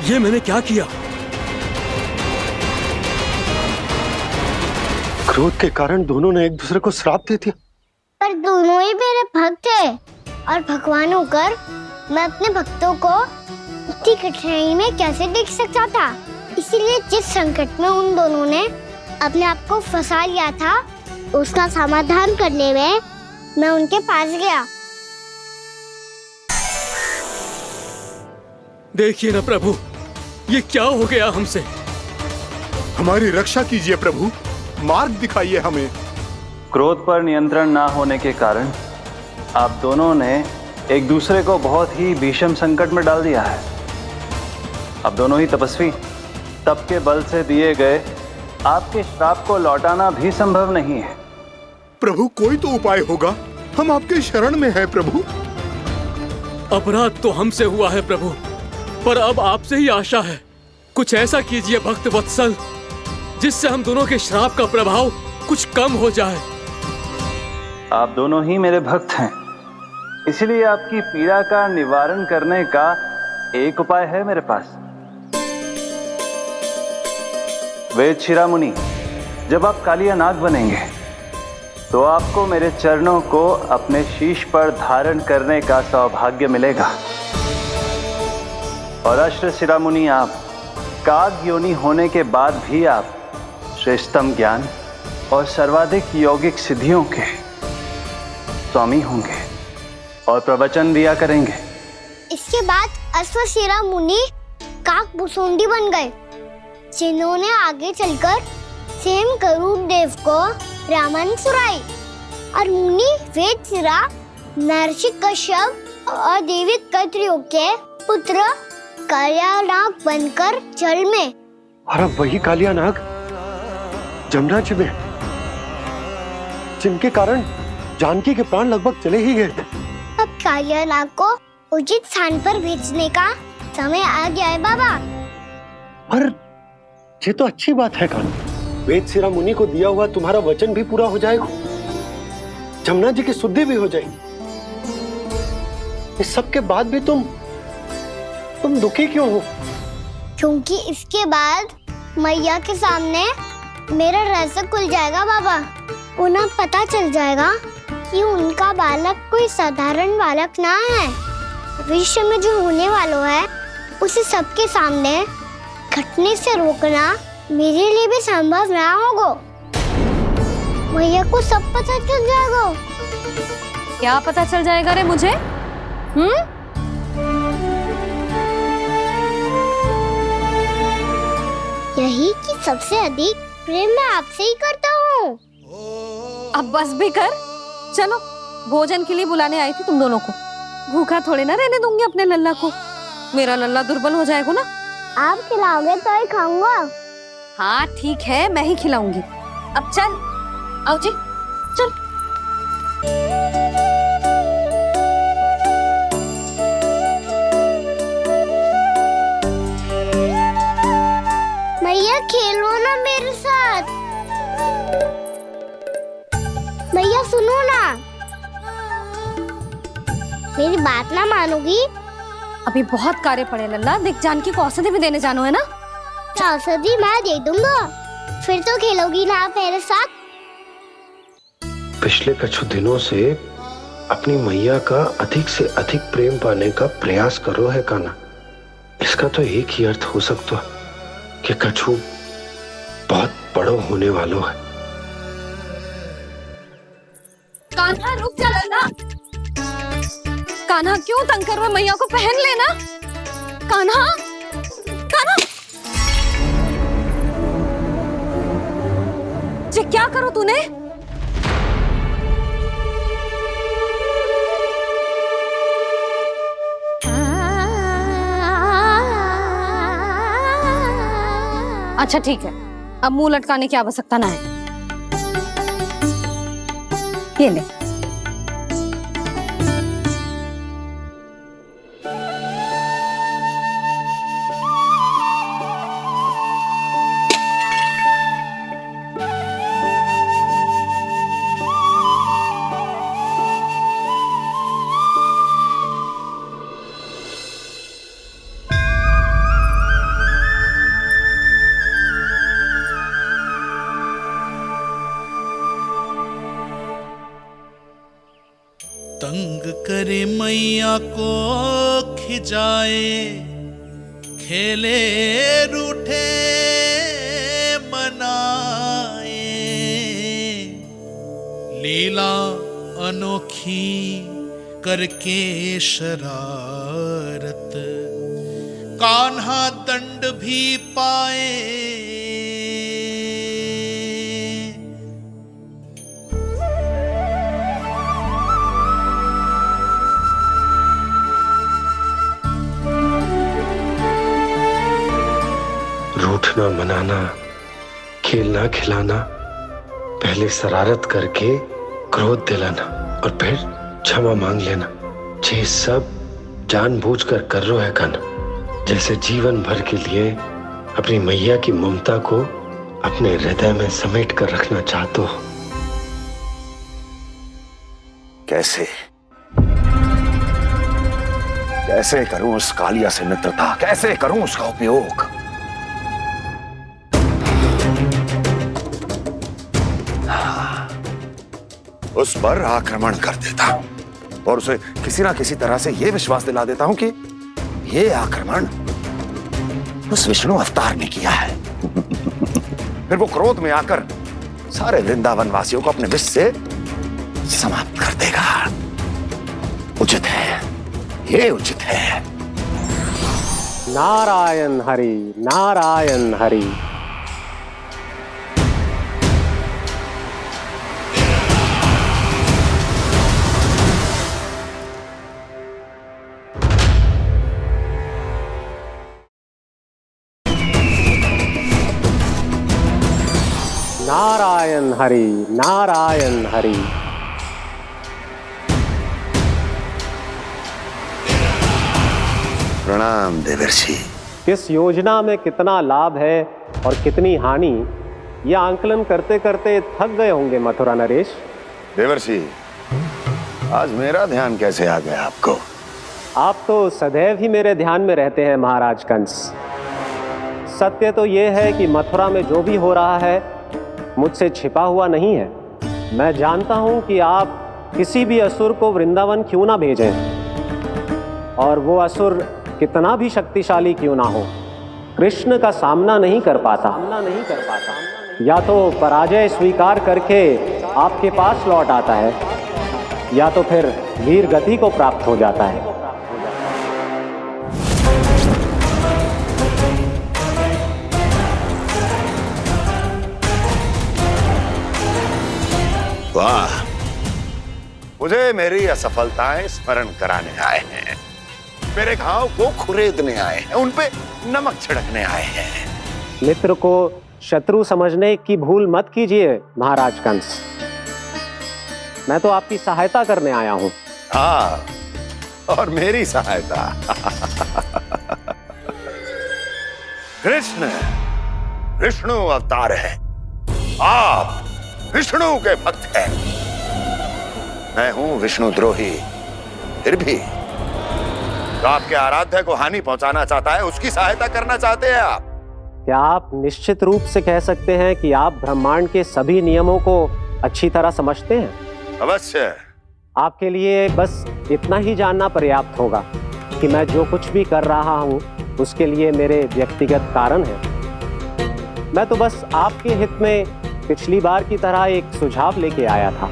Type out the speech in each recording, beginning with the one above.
ये मैंने क्या किया? क्रोध के कारण दोनों ने एक दूसरे को श्राप दे दिया। पर दोनों ही मेरे भक्त हैं और भगवान होकर मैं अपने भक्तों को इतनी कठिनाई में कैसे देख सकता था। इसीलिए जिस संकट में उन दोनों ने अपने आप को फंसा लिया था, उसका समाधान करने में मैं उनके पास गया। देखिए ना प्रभु, ये क्या हो गया हमसे? हमारी रक्षा कीजिए प्रभु, मार्ग दिखाइए हमें। क्रोध पर नियंत्रण ना होने के कारण आप दोनों ने एक दूसरे को बहुत ही भीषण संकट में डाल दिया है। आप दोनों ही तपस्वी, तप के बल से दिए गए आपके श्राप को लौटाना भी संभव नहीं है। प्रभु कोई तो उपाय होगा, हम आपके शरण में हैं प्रभु। अपराध तो हमसे हुआ है प्रभु, पर अब आपसे ही आशा है। कुछ ऐसा कीजिए भक्त वत्सल, जिससे हम दोनों के श्राप का प्रभाव कुछ कम हो जाए। आप दोनों ही मेरे भक्त हैं, इसलिए आपकी पीड़ा का निवारण करने का एक उपाय है मेरे पास। वेद शिरामुनि, जब आप कालिया नाग बनेंगे तो आपको मेरे चरणों को अपने शीश पर धारण करने का सौभाग्य मिलेगा। और अश्र शिरामुनि, आप काग योनि होने के बाद भी आप श्रेष्ठतम ज्ञान और सर्वाधिक यौगिक सिद्धियों के स्वामी होंगे और प्रवचन दिया करेंगे। इसके बाद अश्वशिरा मुनि काक भुसुंडी बन गए, जिन्होंने आगे चलकर सेम गरुड़ देव को रामायण सुनाई। और मुनि वेदशिरा महर्षि कश्यप और देवी कत्रियों के पुत्र कालिया नाग बनकर जल में। और अब वही कालिया नाग जमुना जी में, जिनके कारण जानकी के प्राण लगभग चले ही गए थे। अब कालिया नाग को उचित स्थान पर भेजने का समय आ गया है बाबा। पर ये तो अच्छी बात है कान, वेद शिरा मुनि को दिया हुआ तुम्हारा वचन भी पूरा हो जाएगा, जमुना जी की शुद्धि भी हो जाएगी। इस सब के बाद भी तुम दुखी क्यों हो? क्योंकि इसके बाद मैया के सामने मेरा रहस्य खुल जाएगा बाबा। उन्हें पता चल जाएगा कि उनका बालक कोई साधारण बालक ना है। भविष्य में जो होने वाला है उसे सबके सामने घटने से रोकना मेरे लिए भी संभव ना होगा। मैया को सब पता चल जाएगा। क्या पता चल जाएगा रे मुझे? यही कि सबसे अधिक प्रेम मैं आपसे ही करता हूँ। अब बस भी कर, चलो भोजन के लिए बुलाने आई थी तुम दोनों को। भूखा थोड़े ना रहने दूंगी अपने लल्ला को, मेरा लल्ला दुर्बल हो जाएगा ना। आप खिलाओगे तो ही खाऊंगा। हाँ ठीक है, मैं ही खिलाऊंगी। अब चल, आओ जी, चल। मैया खेलो ना मेरे साथ। मैया सुनो ना, मेरी बात ना मानोगी? अभी बहुत कार्य पड़े लल्ला, देख जानकी को औषधि भी देने जानो है ना। औषधि मैं दे दूंगा, फिर तो खेलोगी ना आप मेरे साथ। पिछले कुछ दिनों से अपनी मैया का अधिक से अधिक प्रेम पाने का प्रयास करो है काना। इसका तो एक ही अर्थ हो सकता है कि कछु बहुत बड़ो होने वालों है। कान्हा रुक जा लल्ला। कान्हा क्यों तंग कर रहा है? मैया को पहन लेना। कान्हा, कान्हा, ये क्या करो तूने? अच्छा ठीक है, अब मुंह लटकाने की आवश्यकता ना है। ये ले। करे मैया को खिजाए, खेले रूठे मनाए, लीला अनोखी करके शरारत, कान्हा दंड भी पाए। रूठना मनाना, खेलना खिलाना, पहले शरारत करके क्रोध दिलाना और फिर क्षमा मांग लेना, ये सब जानबूझकर कर रहे है कान्हा। जैसे जीवन भर के लिए अपनी मैया की ममता को अपने हृदय में समेट कर रखना चाहते हो। कैसे कैसे करूं उस कालिया से मित्रता, कैसे करूं उसका उपयोग? उस पर आक्रमण कर देता हूं और उसे किसी ना किसी तरह से यह विश्वास दिला देता हूं कि यह आक्रमण उस विष्णु अवतार ने किया है। फिर वो क्रोध में आकर सारे वृंदावन वासियों को अपने विष से समाप्त कर देगा। उचित है, ये उचित है। नारायण हरि, नारायण हरि। नारायण हरि, नारायण हरि। प्रणाम देवर्षि। किस योजना में कितना लाभ है और कितनी हानि, यह आंकलन करते करते थक गए होंगे मथुरा नरेश। देवर्षि, आज मेरा ध्यान कैसे आ गया आपको? आप तो सदैव ही मेरे ध्यान में रहते हैं महाराज कंस। सत्य तो यह है कि मथुरा में जो भी हो रहा है मुझसे छिपा हुआ नहीं है। मैं जानता हूं कि आप किसी भी असुर को वृंदावन क्यों ना भेजें, और वो असुर कितना भी शक्तिशाली क्यों ना हो, कृष्ण का सामना नहीं कर पाता। या तो पराजय स्वीकार करके आपके पास लौट आता है, या तो फिर वीर गति को प्राप्त हो जाता है। वाह, मुझे मेरी असफलताएं स्मरण कराने आए हैं, मेरे घाव को खुरेदने आए हैं, उन पे नमक छिड़कने आए हैं। मित्र को शत्रु समझने की भूल मत कीजिए महाराज कंस। मैं तो आपकी सहायता करने आया हूं। हाँ, और मेरी सहायता। कृष्ण विष्णु अवतार है, आप विष्णु के भक्त हैं। मैं हूं विष्णु द्रोही, फिर भी तो आपके आराध्य को हानि पहुंचाना चाहता है, उसकी सहायता करना चाहते हैं आप। क्या आप निश्चित रूप से कह सकते हैं कि आप ब्रह्मांड के सभी नियमों को अच्छी तरह समझते हैं? अवश्य। आपके लिए बस इतना ही जानना पर्याप्त होगा कि मैं जो कुछ भी कर रहा हूं उसके लिए मेरे व्यक्तिगत कारण हैं। मैं तो बस आपके हित में पिछली बार की तरह एक सुझाव लेके आया था,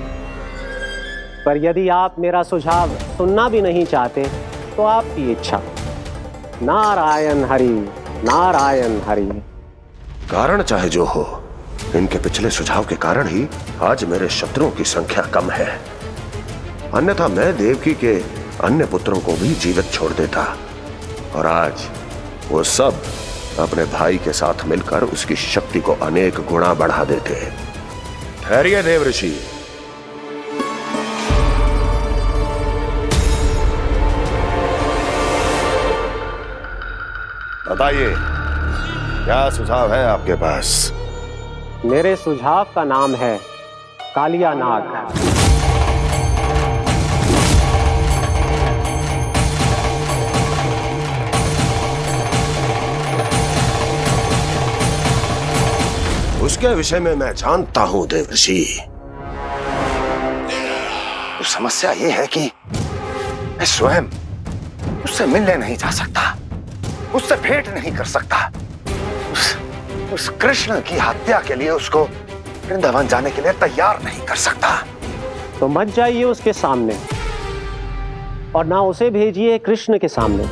पर यदि आप मेरा सुझाव सुनना भी नहीं चाहते तो आपकी इच्छा। नारायण हरि, नारायण हरि। कारण चाहे जो हो, इनके पिछले सुझाव के कारण ही आज मेरे शत्रुओं की संख्या कम है। अन्यथा मैं देवकी के अन्य पुत्रों को भी जीवित छोड़ देता, और आज वो सब अपने भाई के साथ मिलकर उसकी शक्ति को अनेक गुना बढ़ा देते। ठहरिए देवऋषि। बताइए, क्या सुझाव है आपके पास? मेरे सुझाव का नाम है कालिया नाग। उसके विषय में मैं जानता हूं देवर्षि। तो समस्या यह है कि मैं स्वयं उससे मिलने नहीं जा सकता, उससे भेंट नहीं कर सकता, उस कृष्ण की हत्या के लिए उसको वृंदावन जाने के लिए तैयार नहीं कर सकता। तो मत जाइए उसके सामने और ना उसे भेजिए कृष्ण के सामने।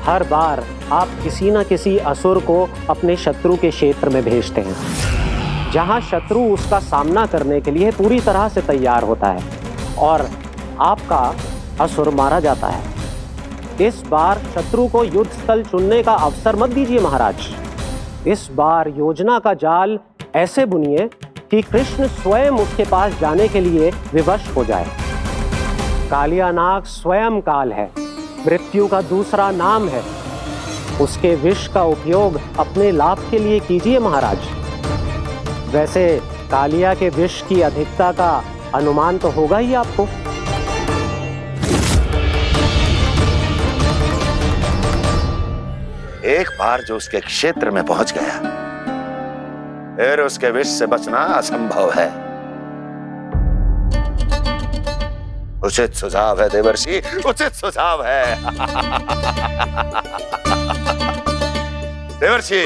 हर बार आप किसी ना किसी असुर को अपने शत्रु के क्षेत्र में भेजते हैं, जहां शत्रु उसका सामना करने के लिए पूरी तरह से तैयार होता है और आपका असुर मारा जाता है। इस बार शत्रु को युद्ध स्थल चुनने का अवसर मत दीजिए महाराज। इस बार योजना का जाल ऐसे बुनिए कि कृष्ण स्वयं उसके पास जाने के लिए विवश हो जाए। कालियानाग स्वयं काल है, मृत्यु का दूसरा नाम है। उसके विष का उपयोग अपने लाभ के लिए कीजिए महाराज। वैसे कालिया के विष की अधिकता का अनुमान तो होगा ही आपको। एक बार जो उसके क्षेत्र में पहुंच गया, फिर उसके विष से बचना असंभव है। उचित सुझाव है देवर्षि, उचित सुझाव है। देवर्षि,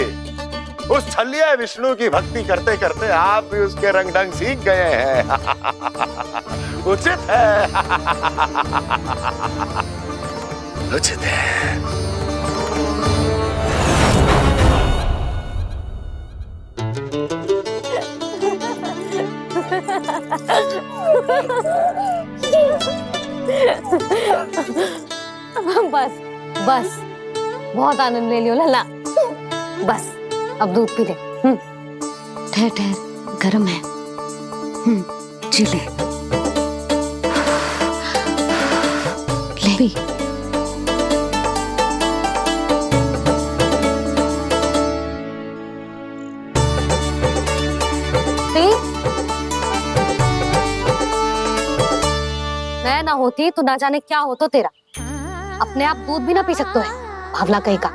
उस छलिया विष्णु की भक्ति करते करते आप भी उसके रंग ढंग सीख गए हैं। उचित है, उचित है। बस बस, बहुत आनंद ले लियो लल्ला। बस अब दूध पी ले। ठहर ठहर, गर्म है। जी ले ले भी। मैं ना होती तो ना जाने क्या होता तेरा। अपने आप दूध भी ना पी सकते है, भावला कहीं का।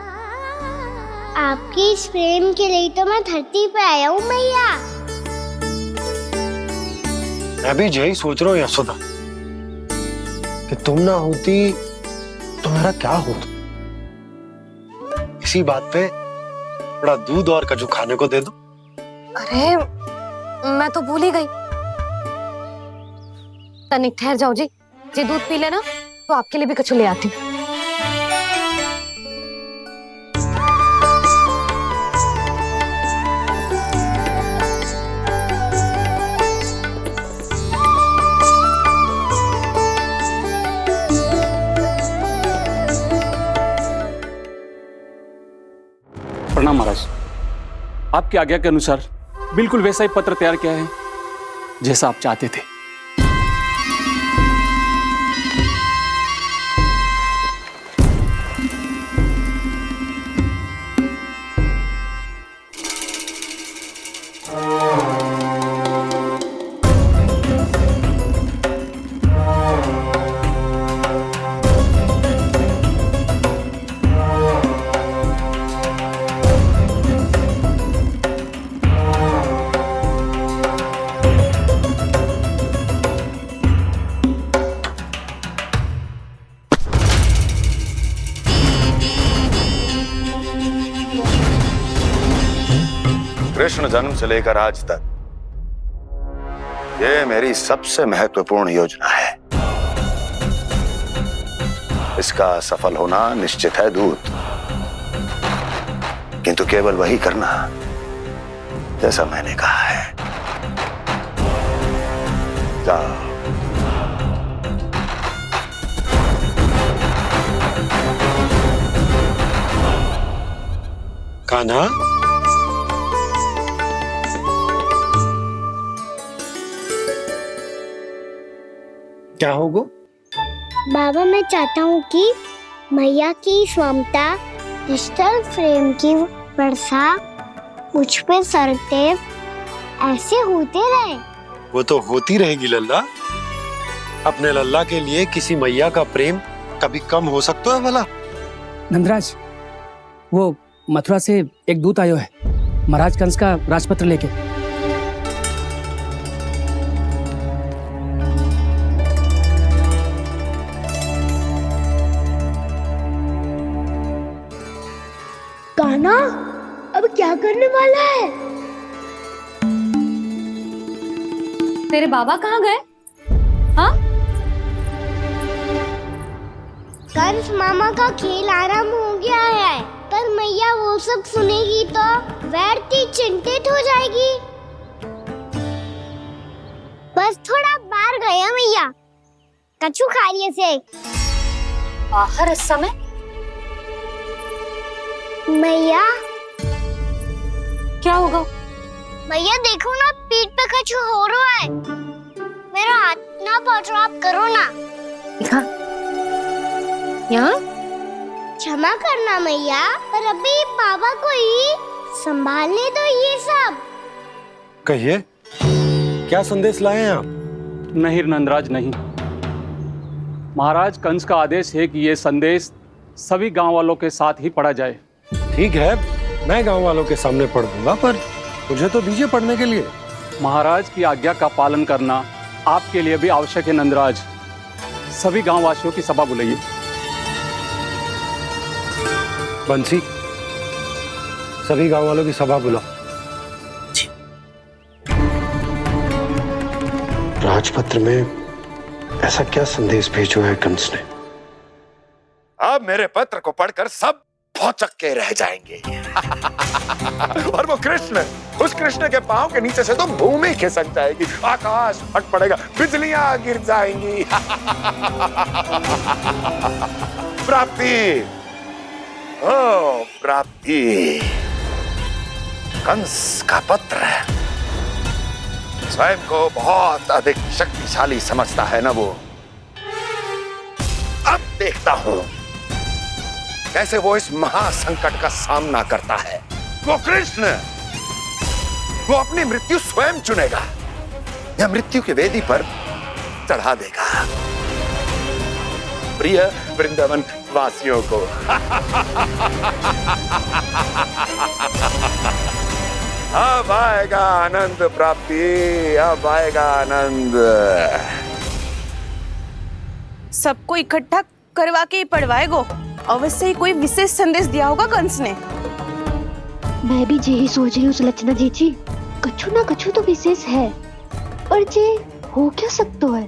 आपकी इस प्रेम के लिए तो मैं धरती पे आया हूँ मैया। मैं भी यही सोच रहा हूँ यशोदा कि तुम ना होती तो मेरा क्या होता। इसी बात पे थोड़ा दूध और कजू खाने को दे दो। अरे मैं तो भूल ही गई। तनिक ठहर जाओ जी, दूध पी लेना तो आपके लिए भी कछु ले आती हूँ। प्रणाम महाराज। आपकी आज्ञा के अनुसार बिल्कुल वैसा ही पत्र तैयार किया है जैसा आप चाहते थे। कृष्ण जन्म से लेकर आज तक ये मेरी सबसे महत्वपूर्ण योजना है। इसका सफल होना निश्चित है दूत, किंतु केवल वही करना जैसा मैंने कहा है। जाओ। कान्हा, क्या होगा? बाबा मैं चाहता हूँ कि मैया की स्वमता क्रिस्टल फ्रेम की वर्षा मुझ पे सरते ऐसे होते रहे। वो तो होती रहेगी लल्ला। अपने लल्ला के लिए किसी मैया का प्रेम कभी कम हो सकता है भला? नंदराज, वो मथुरा से एक दूत आयो है महाराज कंस का राजपत्र लेके। कान्हा अब क्या करने वाला है? तेरे बाबा कहाँ गए? हाँ? कंस मामा का खेल आरंभ हो गया है, पर मैया वो सब सुनेगी तो व्यर्थ चिंतित हो जाएगी। बस थोड़ा बाहर गया मैया, कछु खा रही से। बाहर इस समय? मैया क्या होगा? मैया देखो ना, पीठ पे कछु हो रहा है। मेरा हाथ ना पकड़ो, आप करो ना। दिखा यहाँ। क्षमा करना मैया, पर अभी बाबा को ही संभालने दो ये सब। कहिए, क्या संदेश लाए हैं आप? नहीं नंदराज, नहीं। महाराज कंस का आदेश है कि ये संदेश सभी गांव वालों के साथ ही पढ़ा जाए। ठीक है, मैं गांव वालों के सामने पढ़ दूंगा, पर मुझे तो दीजिए पढ़ने के लिए। महाराज की आज्ञा का पालन करना आपके लिए भी आवश्यक है नंदराज। सभी गांव वासियों की सभा बुलाइए। बंसी, सभी गांव वालों की सभा बुलाओ। राजपत्र में ऐसा क्या संदेश भेजो है कंस ने? अब मेरे पत्र को पढ़कर सब भौचक के रह जाएंगे। और वो कृष्ण, उस कृष्ण के पांव के नीचे से तो भूमि खिसक जाएगी, आकाश फट पड़ेगा, बिजलियां गिर जाएंगी। प्राप्ति, ओ प्राप्ति, कंस का पत्र। स्वयं को बहुत अधिक शक्तिशाली समझता है ना वो। अब देखता हूं कैसे वो इस महासंकट का सामना करता है। वो कृष्ण, वो अपनी मृत्यु स्वयं चुनेगा या मृत्यु की वेदी पर चढ़ा देगा प्रिय वृंदावन वासियों को। अब आएगा आनंद प्राप्ति, अब आएगा आनंद। सबको इकट्ठा करवा के ही पढ़वाएगो। अवश्य ही कोई विशेष संदेश दिया होगा कंस ने। मैं भी यही सोच रही हूँ सुलक्षणा जी, कछु ना कछु तो विशेष है, पर जे हो क्या सकता है?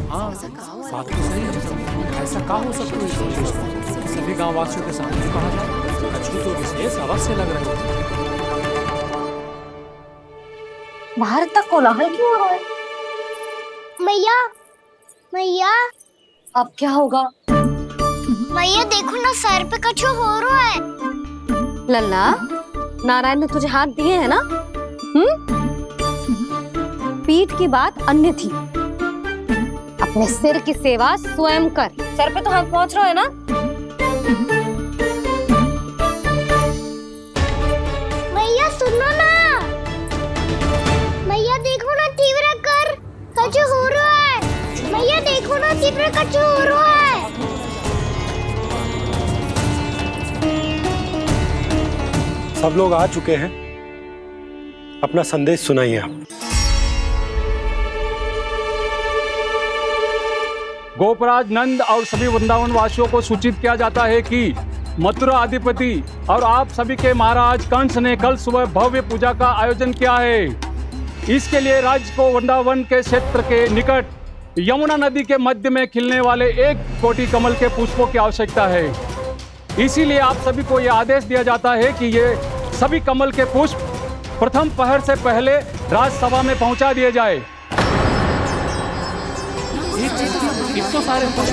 हाँ, बात तो सही है। ऐसा क्या हो सकता है? सभी गांव वासियों के सामने कहा जाए, कछु तो विशेष अवश्य लग रहा है। बाहर तक कोलाहल क्यों हो रहा है? मैया, मैया, अब क्या होगा? मैया देखो ना, सर पे कछु हो रहा है। लल्ला, नारायण ने तुझे हाथ दिए हैं ना? पीठ की बात अन्य थी। अपने सिर की सेवा स्वयं कर। सर पे तो हाथ पहुंच रहा है ना? मैया सुनो ना, मैया देखो ना, तीव्र कर कछु हो रहा है। मैया देखो ना, तीव्र कछु हो रहा है। सब लोग आ चुके हैं, अपना संदेश सुनाइए आप। गोपराज नंद और सभी वृंदावन वासियों को सूचित किया जाता है कि मथुरा अधिपति और आप सभी के महाराज कंस ने कल सुबह भव्य पूजा का आयोजन किया है। इसके लिए राज्य को वृंदावन के क्षेत्र के निकट यमुना नदी के मध्य में खिलने वाले 1 कोटि कमल के पुष्पों की आवश्यकता है। इसीलिए आप सभी को यह आदेश दिया जाता है कि ये सभी कमल के पुष्प प्रथम पहर से पहले राजसभा में पहुंचा दिए जाए। तो सारे वो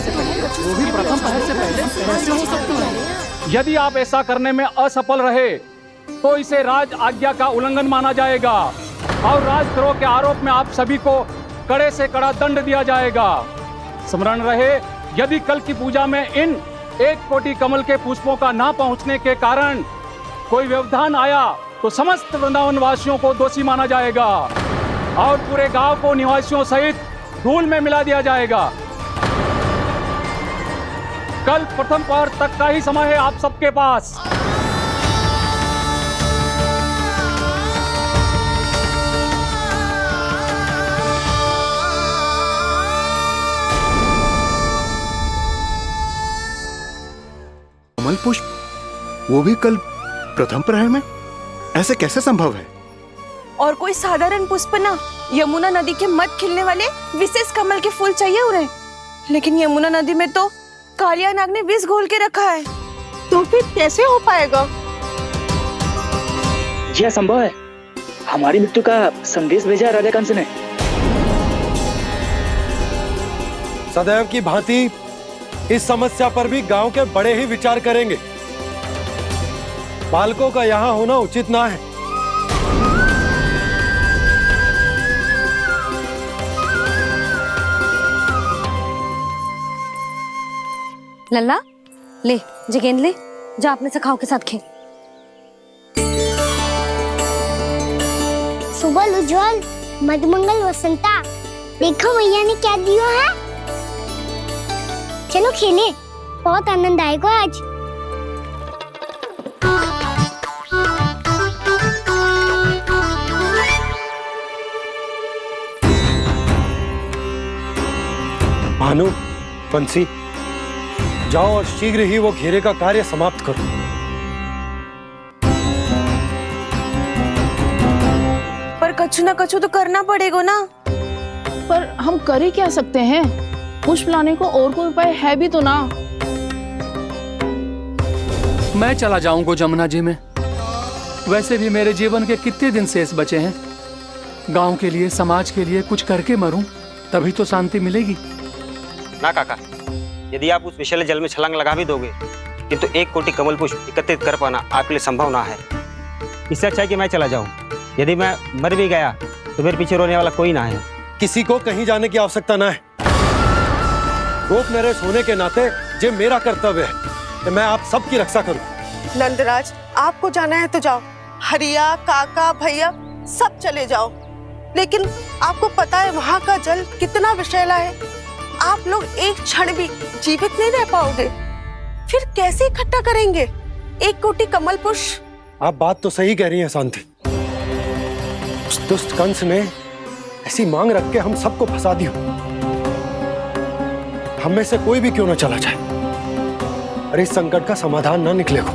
भी प्रथम पहर से पहले कैसे हो सकता है? यदि आप ऐसा करने में असफल रहे तो इसे राज आज्ञा का उल्लंघन माना जाएगा और राजद्रोह के आरोप में आप सभी को कड़े से कड़ा दंड दिया जाएगा। स्मरण रहे, यदि कल की पूजा में इन 1 कोटि कमल के पुष्पों का ना पहुंचने के कारण कोई व्यवधान आया तो समस्त वृंदावन वासियों को दोषी माना जाएगा और पूरे गांव को निवासियों सहित धूल में मिला दिया जाएगा। कल प्रथम पहर तक का ही समय है आप सबके पास। कमल पुष्प, वो भी कल प्रथम प्रहर में? ऐसे कैसे संभव है? और कोई साधारण पुष्प ना, यमुना नदी के मध्य खिलने वाले विशेष कमल के फूल चाहिए उन्हें। लेकिन यमुना नदी में तो कालिया नाग ने विष घोल के रखा है, तो फिर कैसे हो पाएगा? यह संभव है। हमारी मृत्यु का संदेश भेजा राजा कंस ने। सदैव की भांति इस समस्या पर भी गांव के बड़े ही विचार करेंगे। बालकों का यहाँ होना उचित ना है। लल्ला ले, जे गेंद ले, जा अपने सखाओं के साथ खेल। सुबह उज्जवल, मधुमंगल वसंता, देखो मैया ने क्या दिया है। चलो खेले, बहुत आनंद आएगा आज। भानु, बंसी, जाओ और शीघ्र ही वो घेरे का कार्य समाप्त करो। पर कछु ना कछु तो करना पड़ेगा ना। पर हम कर ही क्या सकते हैं? पुष्प लाने को और कोई उपाय है भी तो ना। मैं चला जाऊंगा जमुना जी में। वैसे भी मेरे जीवन के कितने दिन शेष बचे हैं। गांव के लिए, समाज के लिए कुछ करके मरूं, तभी तो शांति मिलेगी। ना काका, यदि आप उस विषैले जल में छलांग लगा भी दोगे, किंतु 1 कोटि कमल पुष्प एकत्रित कर पाना आपके लिए संभव ना है। इससे अच्छा है कि मैं चला जाऊं। यदि मैं मर भी गया तो मेरे पीछे रोने वाला कोई ना है। किसी को कहीं जाने की आवश्यकता ना है। गोप नरेश होने के नाते ये मेरा कर्तव्य है कि मैं आप सबकी रक्षा करूं। नंदराज, आपको जाना है तो जाओ। हरिया, काका, भैया सब चले जाओ। लेकिन आपको पता है वहाँ का जल कितना विषैला है। आप लोग एक क्षण भी जीवित नहीं रह पाओगे। फिर कैसे इकट्ठा करेंगे 1 कोटि कमल पुष्प? आप बात तो सही कह रही हैं शांति। उस दुष्ट कंस ने ऐसी मांग रख के हम सबको फंसा दिया। हम में से कोई भी क्यों ना चला जाए और इस संकट का समाधान ना निकले को।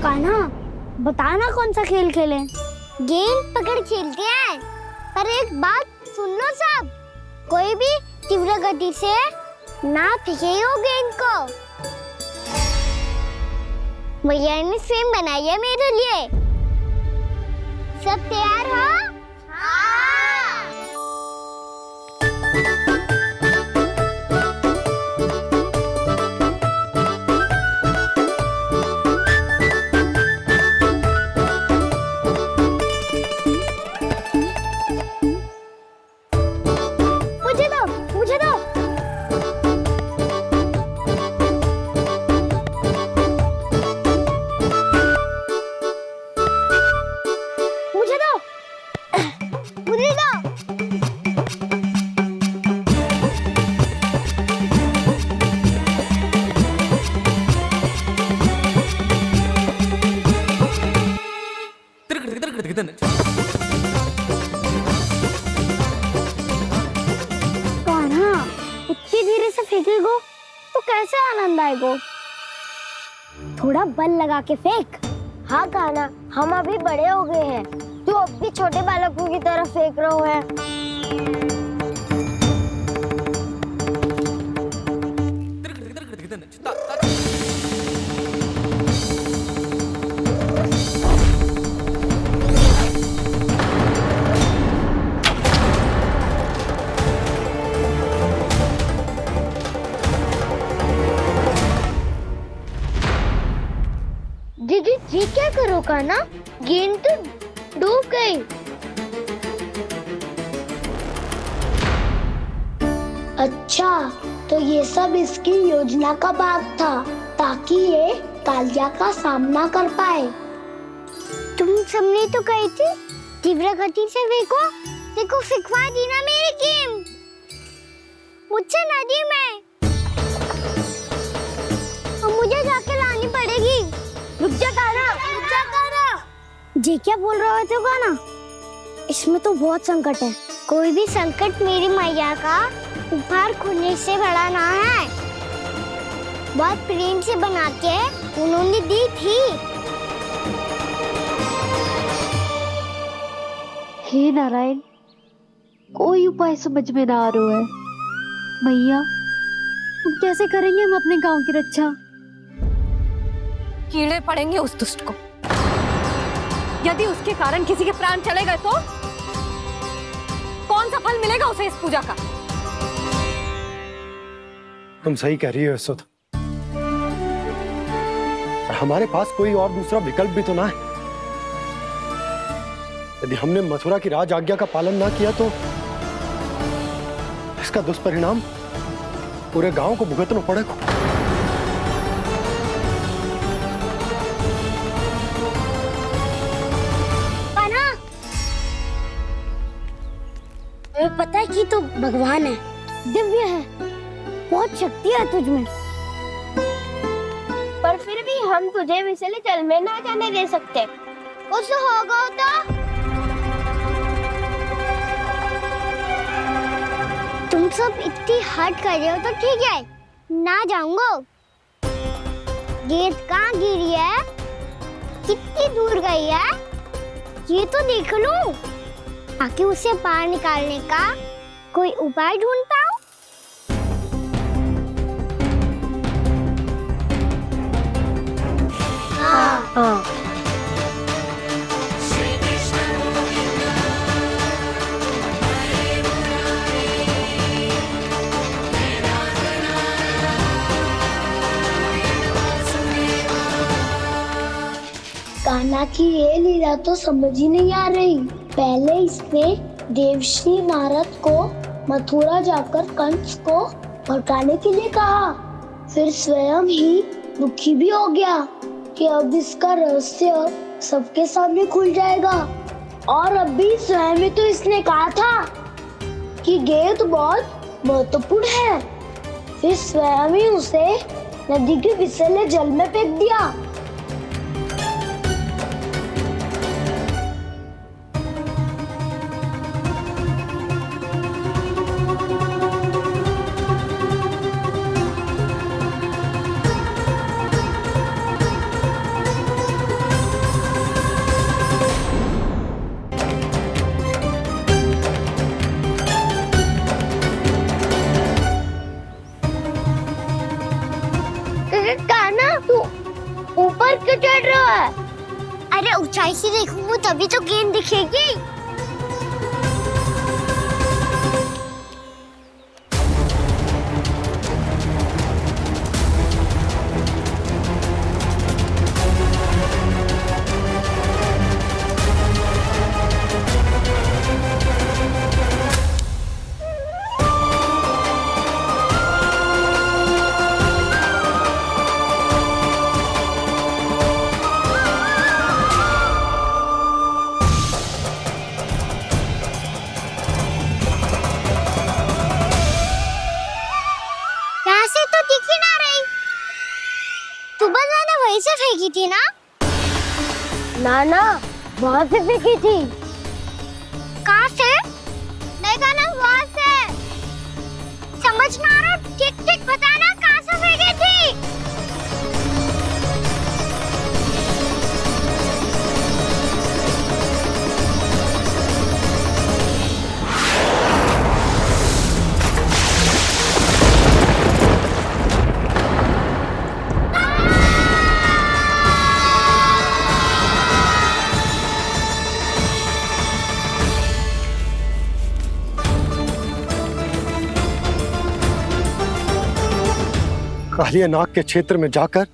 कान्हा, बताना कौन सा खेल खेलें? गेंद पकड़ खेलते हैं। पर एक बात सुन लो सब, कोई भी तीव्र गति से ना फेंकेगा गेंद को। भैया ने फ्रेम बनाई है मेरे लिए। सब तैयार हो? मुझे दो, मुझे दो। मुझे दो, मुझे दो। कान्हा, इतनी धीरे से फेंकेगो तो कैसे आनंद आएगो? थोड़ा बल लगा के फेंक। हाँ कान्हा, हम अभी बड़े हो गए हैं, तू अब भी छोटे बालकों की तरह फेंक रहा है। दीदी जी क्या करो कान्हा? गेंद तो डूब गई। अच्छा, तो ये सब इसकी योजना का भाग था ताकि ये कालिया का सामना कर पाए। तुम सबने तो कही थी तीव्र गति से फेंको। देखो फिकवा दी ना मेरी गेम। मुझसे नदी में। अब मुझे जाके लानी पड़ेगी। रुक जा कान्हा, रुक जा कान्हा। जी क्या बोल रहे थे कान्हा? इसमें तो बहुत संकट है। कोई भी संकट मेरी मैया का उपहार खोने से बड़ा ना है। बहुत प्रेम से बना के उन्होंने दी थी। हे नारायण, कोई उपाय समझ में ना आ रहा है। मैया, हम कैसे करेंगे हम अपने गांव की रक्षा? कीड़े पड़ेंगे उस दुष्ट को। यदि उसके कारण किसी के प्राण चले गए तो कौन सा फल मिलेगा उसे इस पूजा का? तुम सही कह रही हो यशोदा। हमारे पास कोई और दूसरा विकल्प भी तो ना है। यदि हमने मथुरा की राज आज्ञा का पालन ना किया तो इसका दुष्परिणाम पूरे गांव को भुगतना पड़ेगा। तुम्हें पता है कि तू भगवान है, दिव्य है, बहुत शक्ति है तुझ में, पर फिर भी हम तुझे विषैले जल में ना जाने दे सकते। कुछ होगा तो तुम सब इतनी हट कर रहे हो तो ठीक है, ना जाऊंगा। गेंद कहाँ गिरी है, कितनी दूर गई है, ये तो देख लूं, ताकि उसे बाहर निकालने का कोई उपाय ढूंढ पाऊं। हाँ। कान्हा की ये लीला तो समझ ही नहीं आ रही। पहले इसने देवश्री नारद को मथुरा जाकर कंस को भड़काने के लिए कहा, फिर स्वयं ही दुखी भी हो गया कि अब इसका रहस्य सबके सामने खुल जाएगा। और अभी स्वयं ही तो इसने कहा था कि गेंद बहुत महत्वपूर्ण है, फिर स्वयं ही उसे नदी के विषैले जल में फेंक दिया। ऊपर क्यों चढ़ रहा है? अरे ऊंचाई से देखूंगा तभी तो गेंद दिखेगी। से फेंकी थी ना? ना वहाँ से फेंकी थी। कहाँ से? देखा ना वहाँ से। समझ ना आ रहा, ठीक बताना कहाँ से फेंकी थी? कालियानाग के क्षेत्र में जाकर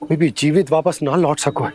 कोई भी जीवित वापस ना लौट सको।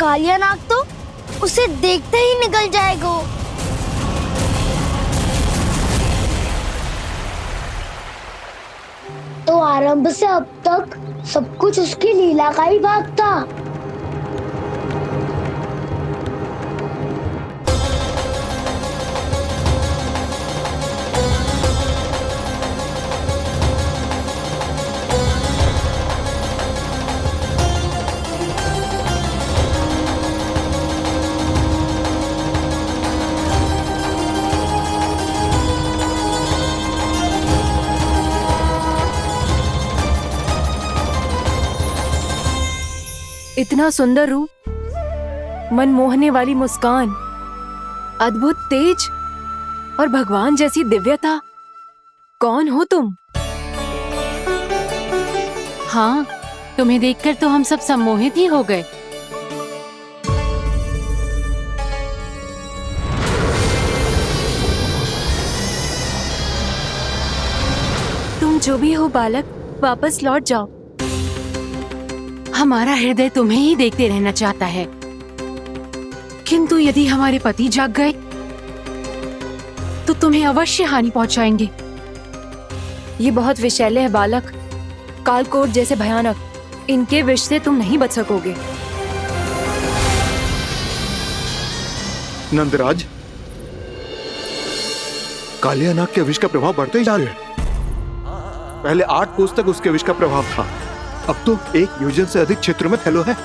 कालिया नाग तो उसे देखते ही निकल जाएगा। तो आरंभ से अब तक सब कुछ उसकी लीला का ही भाग था। इतना सुंदर रूप, मन मोहने वाली मुस्कान, अद्भुत तेज और भगवान जैसी दिव्यता। कौन हो तुम? हाँ, तुम्हें देखकर तो हम सब सम्मोहित ही हो गए। तुम जो भी हो बालक, वापस लौट जाओ। हमारा हृदय तुम्हें ही देखते रहना चाहता है, किंतु यदि हमारे पति जाग गए तो तुम्हें अवश्य हानि पहुंचाएंगे। ये बहुत विषैले है बालक, कालकोट जैसे भयानक। इनके विष से तुम नहीं बच सकोगे। नंदराज, कालिया नाग के विष का प्रभाव बढ़ते ही जा रहा है। पहले 8 कोस तक उसके विष का प्रभाव था, अब तो 1 योजन से अधिक क्षेत्र में फैलो है।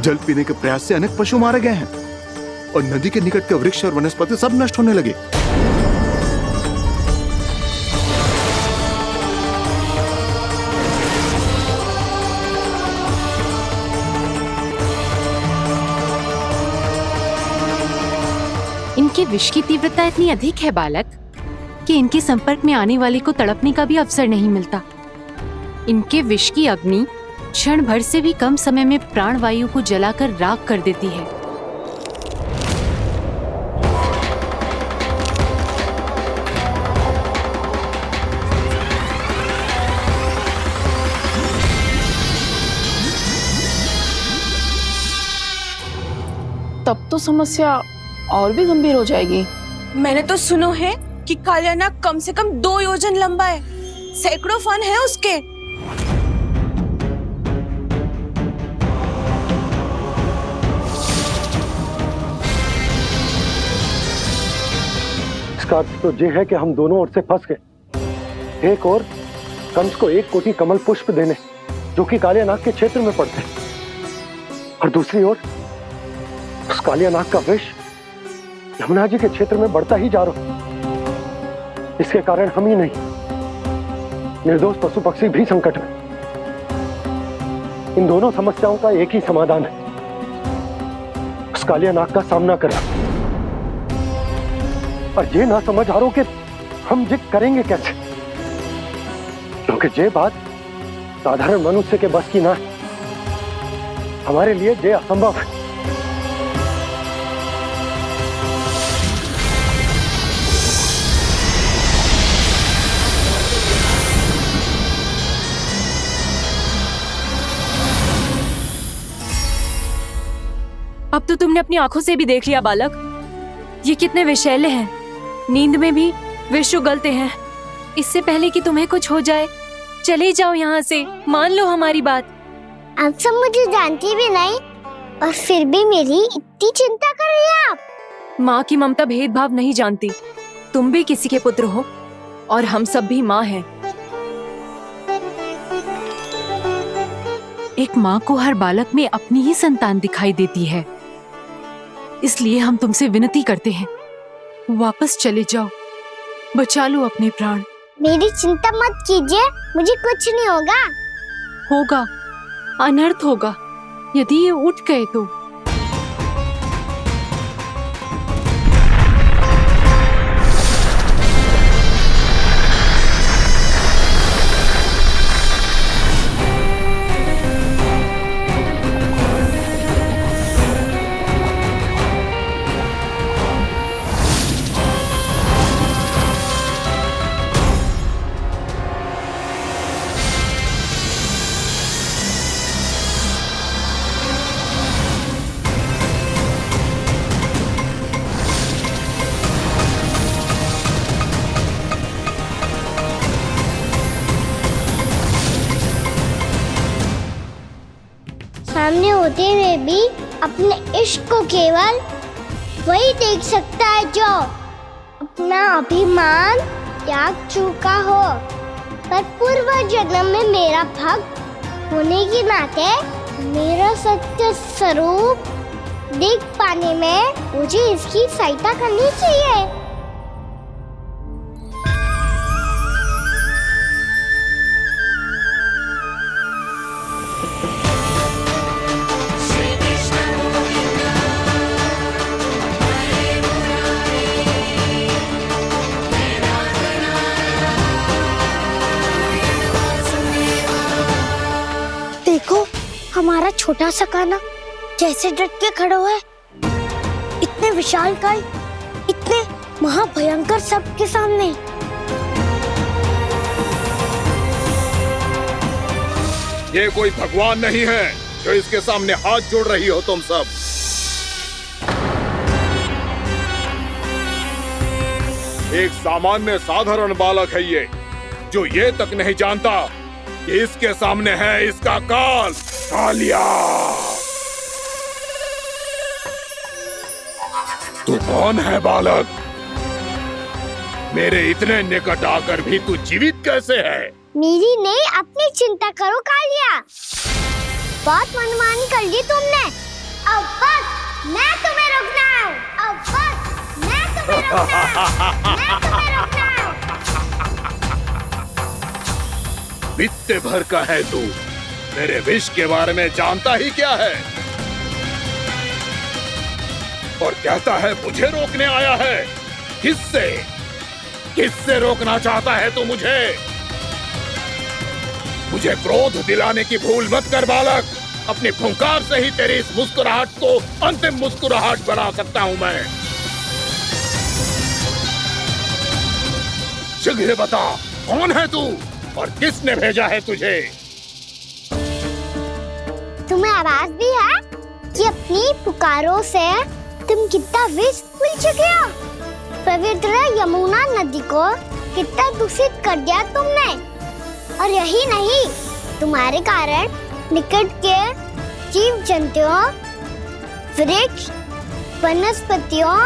जल पीने के प्रयास से अनेक पशु मारे गए हैं और नदी के निकट के वृक्ष और वनस्पति सब नष्ट होने लगे। इनके विष की तीव्रता इतनी अधिक है बालक कि इनके संपर्क में आने वाले को तड़पने का भी अवसर नहीं मिलता। इनके विष की अग्नि क्षण भर से भी कम समय में प्राण वायु को जलाकर राख कर देती है। तब तो समस्या और भी गंभीर हो जाएगी। मैंने तो सुनो है कि कालिया नाग कम से कम 2 योजन लंबा है, सैकड़ों फन है उसके। इसका अर्थ तो ये है कि हम दोनों ओर से फंस गए। एक और कंस को 1 कोटि कमल पुष्प देने जो कि कालिया नाग के क्षेत्र में पड़ते, और दूसरी ओर उस कालिया नाग का विष यमुना जी के क्षेत्र में बढ़ता ही जा रहा। इसके कारण हम ही नहीं, निर्दोष पशु पक्षी भी संकट में। इन दोनों समस्याओं का एक ही समाधान है, उस कालिया नाग का सामना करना। और ये ना समझ आ रहा कि हम ये करेंगे कैसे, क्योंकि ये बात साधारण मनुष्य के बस की ना है। हमारे लिए ये असंभव है। अब तो तुमने अपनी आंखों से भी देख लिया बालक, ये कितने विषैले हैं। नींद में भी विष उगलते हैं। इससे पहले कि तुम्हें कुछ हो जाए, चले जाओ यहाँ से, मान लो हमारी बात। आप सब मुझे जानती भी नहीं और फिर भी मेरी इतनी चिंता कर रही हैं आप। माँ की ममता भेदभाव नहीं जानती। तुम भी किसी के पुत्र हो और हम सब भी माँ हैं। एक माँ को हर बालक में अपनी ही संतान दिखाई देती है, इसलिए हम तुमसे विनती करते हैं, वापस चले जाओ, बचा लो अपने प्राण। मेरी चिंता मत कीजिए, मुझे कुछ नहीं होगा। होगा, अनर्थ होगा यदि ये उठ गए तो। सामने होते हुए भी अपने इश्क को केवल वही देख सकता है जो अपना अभिमान त्याग चुका हो। पर पूर्व जन्म में मेरा भक्त होने के नाते मेरा सत्य स्वरूप देख पाने में मुझे इसकी सहायता करनी चाहिए। देखो हमारा छोटा सा कान्हा कैसे डट के खड़ा हुआ है, इतने विशालकाय, इतने महाभयंकर सबके सामने। ये कोई भगवान नहीं है जो इसके सामने हाथ जोड़ रही हो तुम सब। एक सामान्य साधारण बालक है ये, जो ये तक नहीं जानता कि इसके सामने है इसका काल, कालिया। तू कौन है बालक? मेरे इतने निकट आकर भी तू जीवित कैसे है? मेरी नहीं, अपनी चिंता करो कालिया। बहुत मनमानी कर ली तुमने। अब बस मैं तुम्हें रोकना हूँ। अब बस मैं तुम्हें रोकना हूँ। बित्ते भर का है तू, मेरे विष के बारे में जानता ही क्या है? और कहता है मुझे रोकने आया है। किससे? किससे रोकना चाहता है तू मुझे? मुझे क्रोध दिलाने की भूल मत कर बालक। अपनी फुंकार से ही तेरी इस मुस्कुराहट को अंतिम मुस्कुराहट बना सकता हूं मैं। शीघ्र बता, कौन है तू और किसने भेजा है तुझे? तुम्हें आवाज भी है कि अपनी पुकारों से तुम कितना विष भूल चुके हो। पवित्र यमुना नदी को कितना दूषित कर दिया तुमने। और यही नहीं, तुम्हारे कारण निकट के जीव जंतुओं, वृक्ष, वनस्पतियों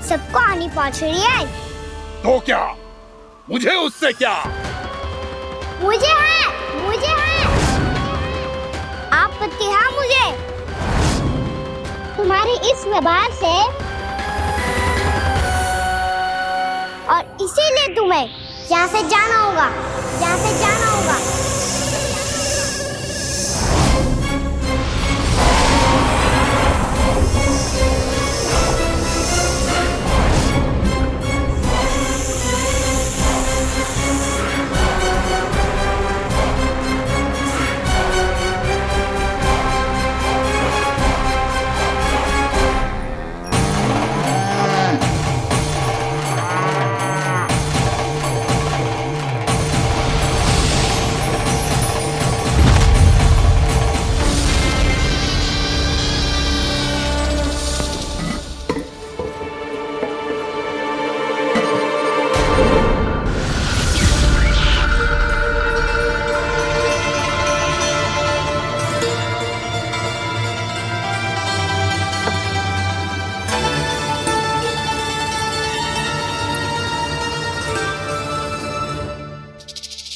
सबको हानि पहुंच रही है। तो क्या? मुझे उससे क्या? मुझे है आपत्ति है मुझे तुम्हारे इस व्यवहार से, और इसीलिए तुम्हें यहाँ से जाना होगा।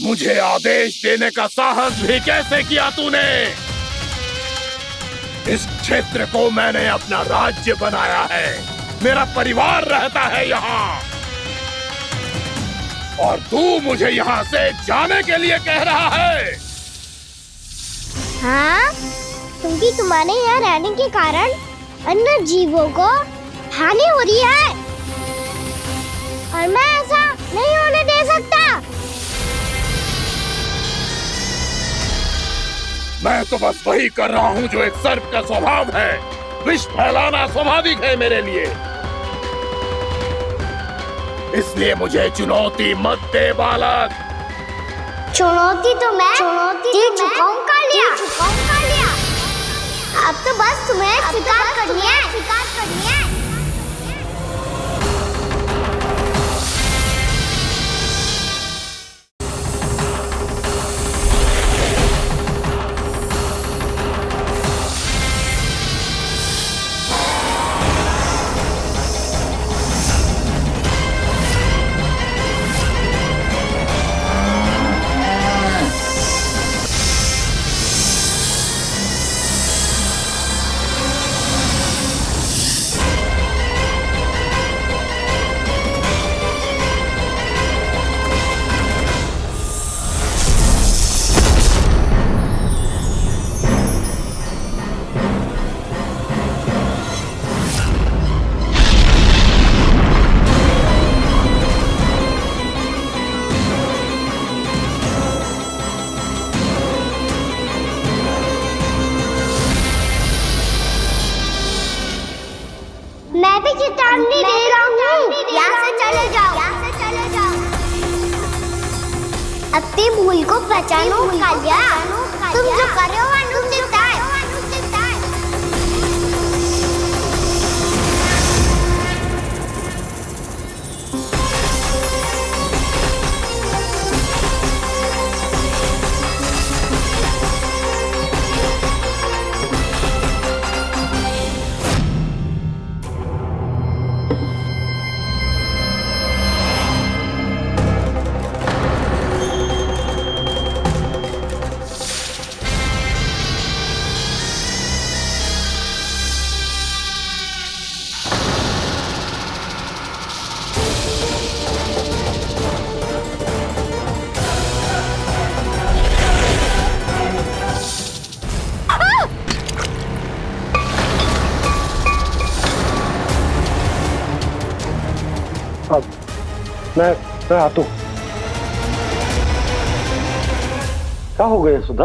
मुझे आदेश देने का साहस भी कैसे किया तूने? इस क्षेत्र को मैंने अपना राज्य बनाया है, मेरा परिवार रहता है यहाँ, और तू मुझे यहाँ से जाने के लिए कह रहा है? हाँ, क्योंकि तुम्हारे यहाँ रहने के कारण अन्य जीवों को हानि हो रही है, और मैं ऐसा नहीं होने दे सकता। मैं तो बस वही कर रहा हूँ जो एक सर्प का स्वभाव है। विष फैलाना स्वाभाविक है मेरे लिए, इसलिए मुझे चुनौती मत दे बालक। चुनौती तो मैं दे चुका हूँ कालिया। अब तो बस तुम्हें स्वीकार करनी है। नहीं दे रहा हूँ। यहाँ से चले जाओ, यहाँ से चले जाओ। अपनी भूल को पहचानो कालिया। तुम जो कर रहे हो वो अनुचित है। मैं आता हूँ। क्या हो गया सुधा?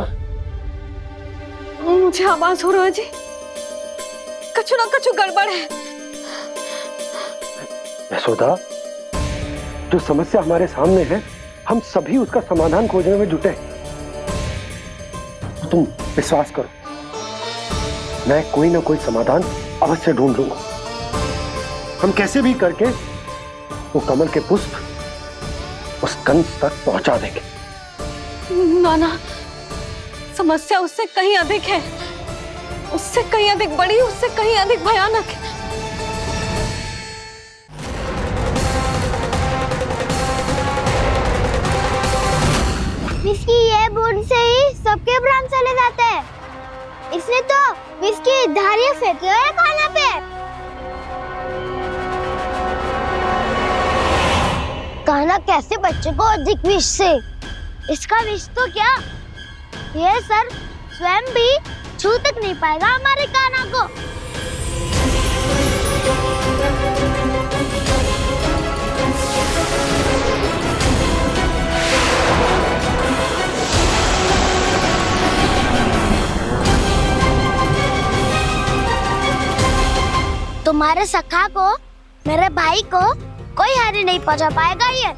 मुझे आवाज हो रहा है जी, कछु ना कछु गड़बड़ है। यशोदा, जो समस्या हमारे सामने है, हम सभी उसका समाधान खोजने में जुटे। तुम विश्वास करो, मैं कोई ना कोई समाधान अवश्य ढूंढ लूंगा। हम कैसे भी करके वो कमल के पुष्प उस कंस तक पहुंचा देंगे। नाना, समस्या उससे कहीं अधिक है, उससे कहीं अधिक बड़ी, उससे कहीं अधिक भयानक है। विस्की ये बूंद से ही सबके प्राण चले जाते हैं। इसने तो विस्की धारियां फेंकी है खाना पे। कान्हा कैसे बच्चे को अधिक विष से? इसका विष तो क्या, ये सर स्वयं भी छू तक नहीं पाएगा हमारे कान्हा को। तुम्हारे सखा को, मेरे भाई को कोई हानि नहीं पहुंचा पाएगा। ये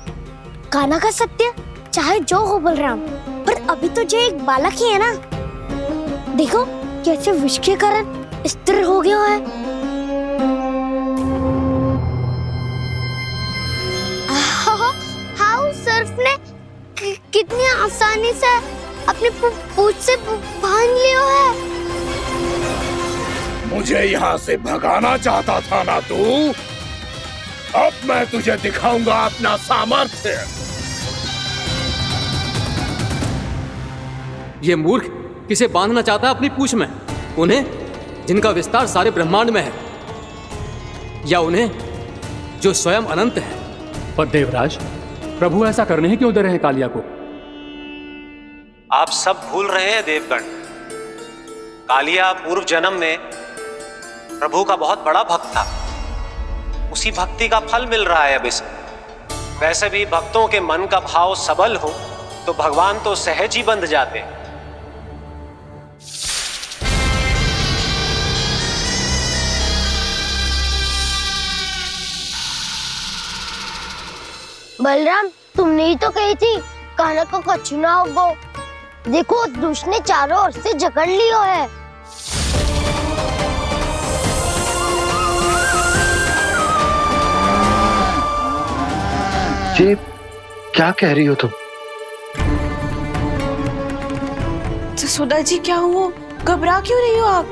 कान्हा का सत्य चाहे जो हो बलराम, पर अभी तो जो एक बालक ही है ना। देखो कैसे विष के कारण स्थिर हो गया है। हाउ सर्फ ने कितनी आसानी से अपनी पूंछ से बांध लिया है। मुझे यहाँ से भगाना चाहता था ना तू? अब मैं तुझे दिखाऊंगा अपना सामर्थ्य। ये मूर्ख किसे बांधना चाहता है अपनी पूंछ में? उन्हें जिनका विस्तार सारे ब्रह्मांड में है, या उन्हें जो स्वयं अनंत है? पर देवराज, प्रभु ऐसा करने ही क्यों दे रहे हैं कालिया को? आप सब भूल रहे हैं देवगण, कालिया पूर्व जन्म में प्रभु का बहुत बड़ा भक्त था। उसी भक्ति का फल मिल रहा है अब इसे। वैसे भी भक्तों के मन का भाव सबल हो तो भगवान तो सहज ही बंध जाते हैं। बलराम, तुमने ही तो कही थी कान्हा को कछु ना होगो। देखो उस दुष्ट ने चारों ओर से जकड़ लियो है। ये क्या कह रही हो तुम? जसोदा जी, क्या हुआ? घबरा क्यों रही हो आप?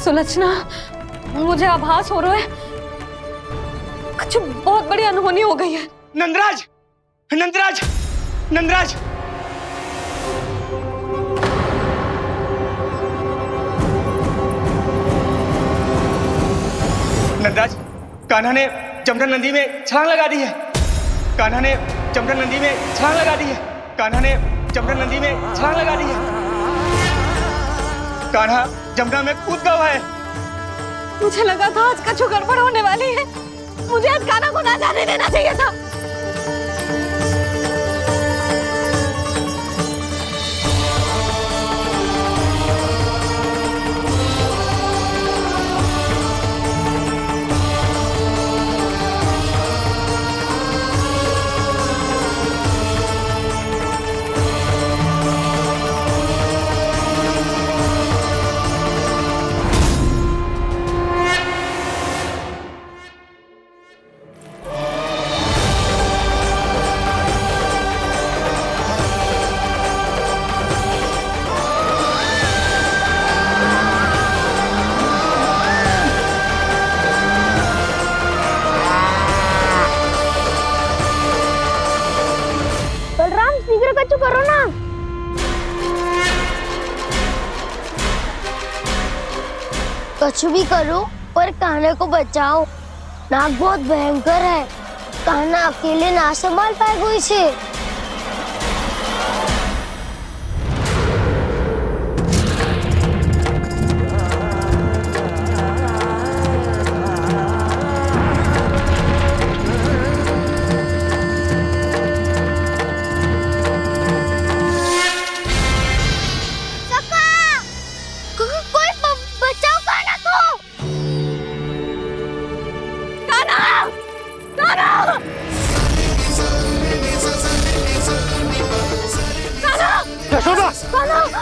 सुलक्षणा, मुझे आभास हो रहा है कुछ बहुत बड़ी अनहोनी हो गई है। नंदराज, नंदराज, नंदराज! नंदराज, कान्हा ने जमदग्नि नदी में छलांग लगा दी है। कान्हा ने जमदग्नि नदी में छलांग लगा दी है। कान्हा ने जमदग्नि नदी में छलांग लगा दी है। कान्हा जमुना में कूद गया है। मुझे लगा था आज कछु गड़बड़ होने वाली है। मुझे आज कान्हा को ना जाने देना चाहिए था। कुछ भी करो पर कान्हा को बचाओ। नाग बहुत भयंकर है, कान्हा अकेले ना संभाल पाएगा इसे।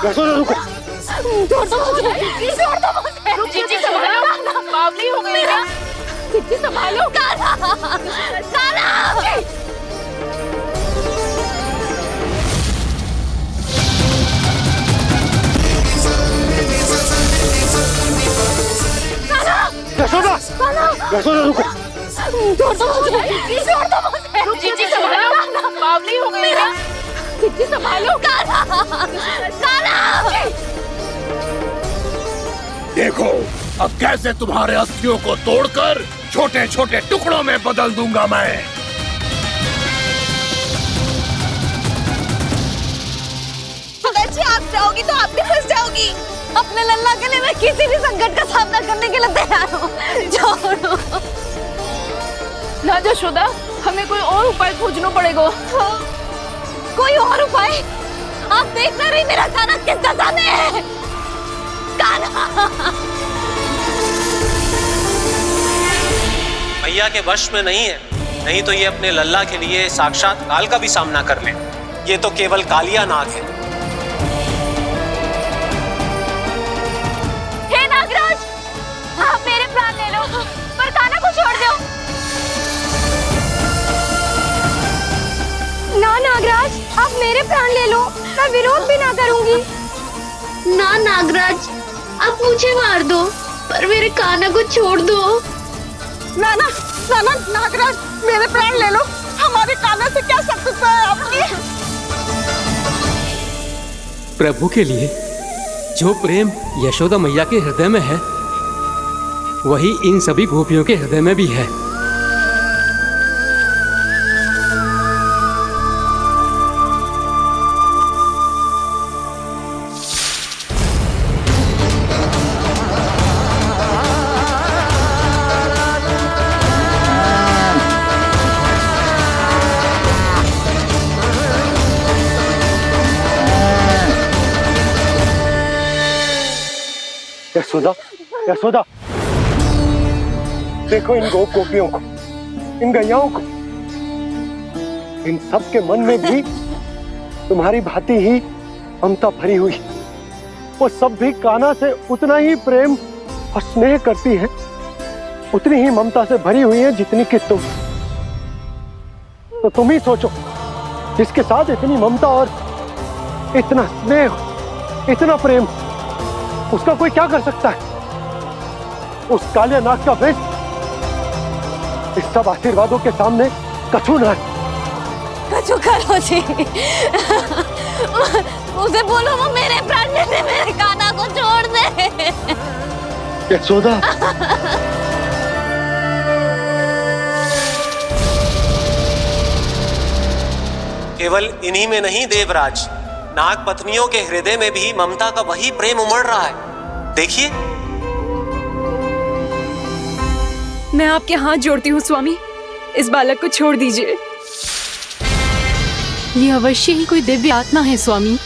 यशोदा रुको। छोड़ दो मुझे, प्लीज छोड़ दो मुझे। जीजी संभालो, बावली हो गई है। जीजी संभालो। कान्हा, कान्हा। यशोदा, यशोदा रुको। छोड़ दो मुझे, प्लीज छोड़ दो मुझे। जीजी संभालो, बावली हो गई है। जीजी संभालो। कान्हा, कान्हा। देखो अब कैसे तुम्हारे अस्थियों को तोड़कर छोटे छोटे टुकड़ों में बदल दूंगा मैं। अगर जी आप जाओगी तो आप भी फंस जाओगी। अपने लल्ला के लिए मैं किसी भी संकट का सामना करने के लिए तैयार हूँ। छोड़ो ना यशोदा, हमें कोई और उपाय खोजना पड़ेगा। कोई और उपाय? आप देख ना रही मेरा कान्हा किस दशा में है। कान्हा मैया के वश में नहीं है, नहीं तो ये अपने लल्ला के लिए साक्षात काल का भी सामना कर ले। ये तो केवल कालिया नाग है। हे नागराज, आप मेरे प्राण ले लो पर कान्हा को छोड़ दो। ना नागराज, आप मेरे प्राण ले लो, मैं विरोध भी ना करूंगी। ना नागराज, आप मुझे मार दो पर मेरे कान्हा को छोड़ दो। ना ना ना ना नागराज, मेरे प्राण ले लो, हमारे कान्हा से क्या शत्रुता है आपकी। प्रभु के लिए जो प्रेम यशोदा मैया के हृदय में है, वही इन सभी गोपियों के हृदय में भी है। यशोदा, यशोदा, देखो इन गोपियों को, इन गैयाओं को, इन सब के मन में भी तुम्हारी भांति ही ममता भरी हुई। वो सब भी कान्हा से उतना ही प्रेम और स्नेह करती है, उतनी ही ममता से भरी हुई है जितनी कि तुम। तो तुम ही सोचो, जिसके साथ इतनी ममता और इतना स्नेह, इतना प्रेम, उसका कोई क्या कर सकता है? उस कालिया नाग का वेश इस सब आशीर्वादों के सामने कछु न है। कछु करो जी। उसे बोलो वो मेरे प्राण ले ले, मेरे कान्हा को छोड़ दे। यशोदा, केवल इन्हीं में नहीं देवराज, नाग पत्नियों के हृदय में भी ममता का वही प्रेम उमड़ रहा है। देखिए। मैं आपके हाथ जोड़ती हूँ स्वामी, इस बालक को छोड़ दीजिए। ये अवश्य ही कोई दिव्य आत्मा है स्वामी।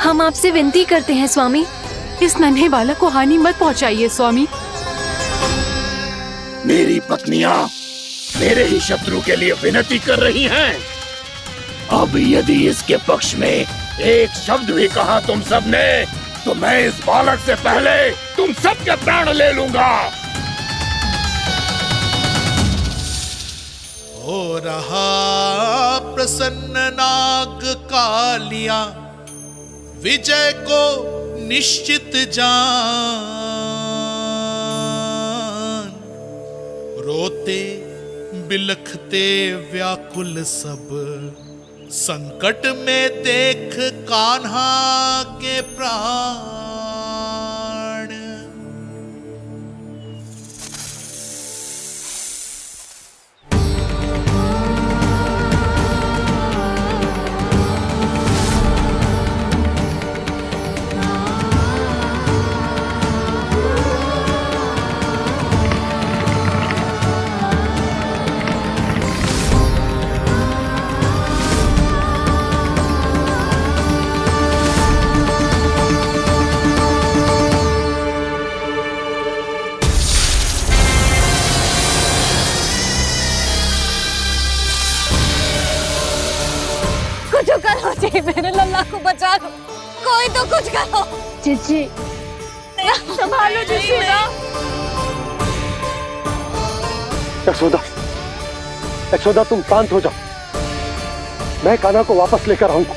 हम आपसे विनती करते हैं स्वामी, इस नन्हे बालक को हानि मत पहुंचाइए स्वामी। मेरी पत्नियां मेरे ही शत्रु के लिए विनती कर रही हैं। अब यदि इसके पक्ष में एक शब्द भी कहा तुम सबने, तो मैं इस बालक से पहले तुम सबके प्राण ले लूंगा। हो रहा प्रसन्न नाग कालिया, विजय को निश्चित जान। रोते बिलखते व्याकुल सब संकट में देख कान्हा के प्राण। कुछ करो जी, मेरे लल्ला को बचा लो, कोई तो कुछ करो। जीजी संभालो जीजी ना। यशोदा, यशोदा तुम शांत हो जाओ, मैं कान्हा को वापस लेकर आऊंगा,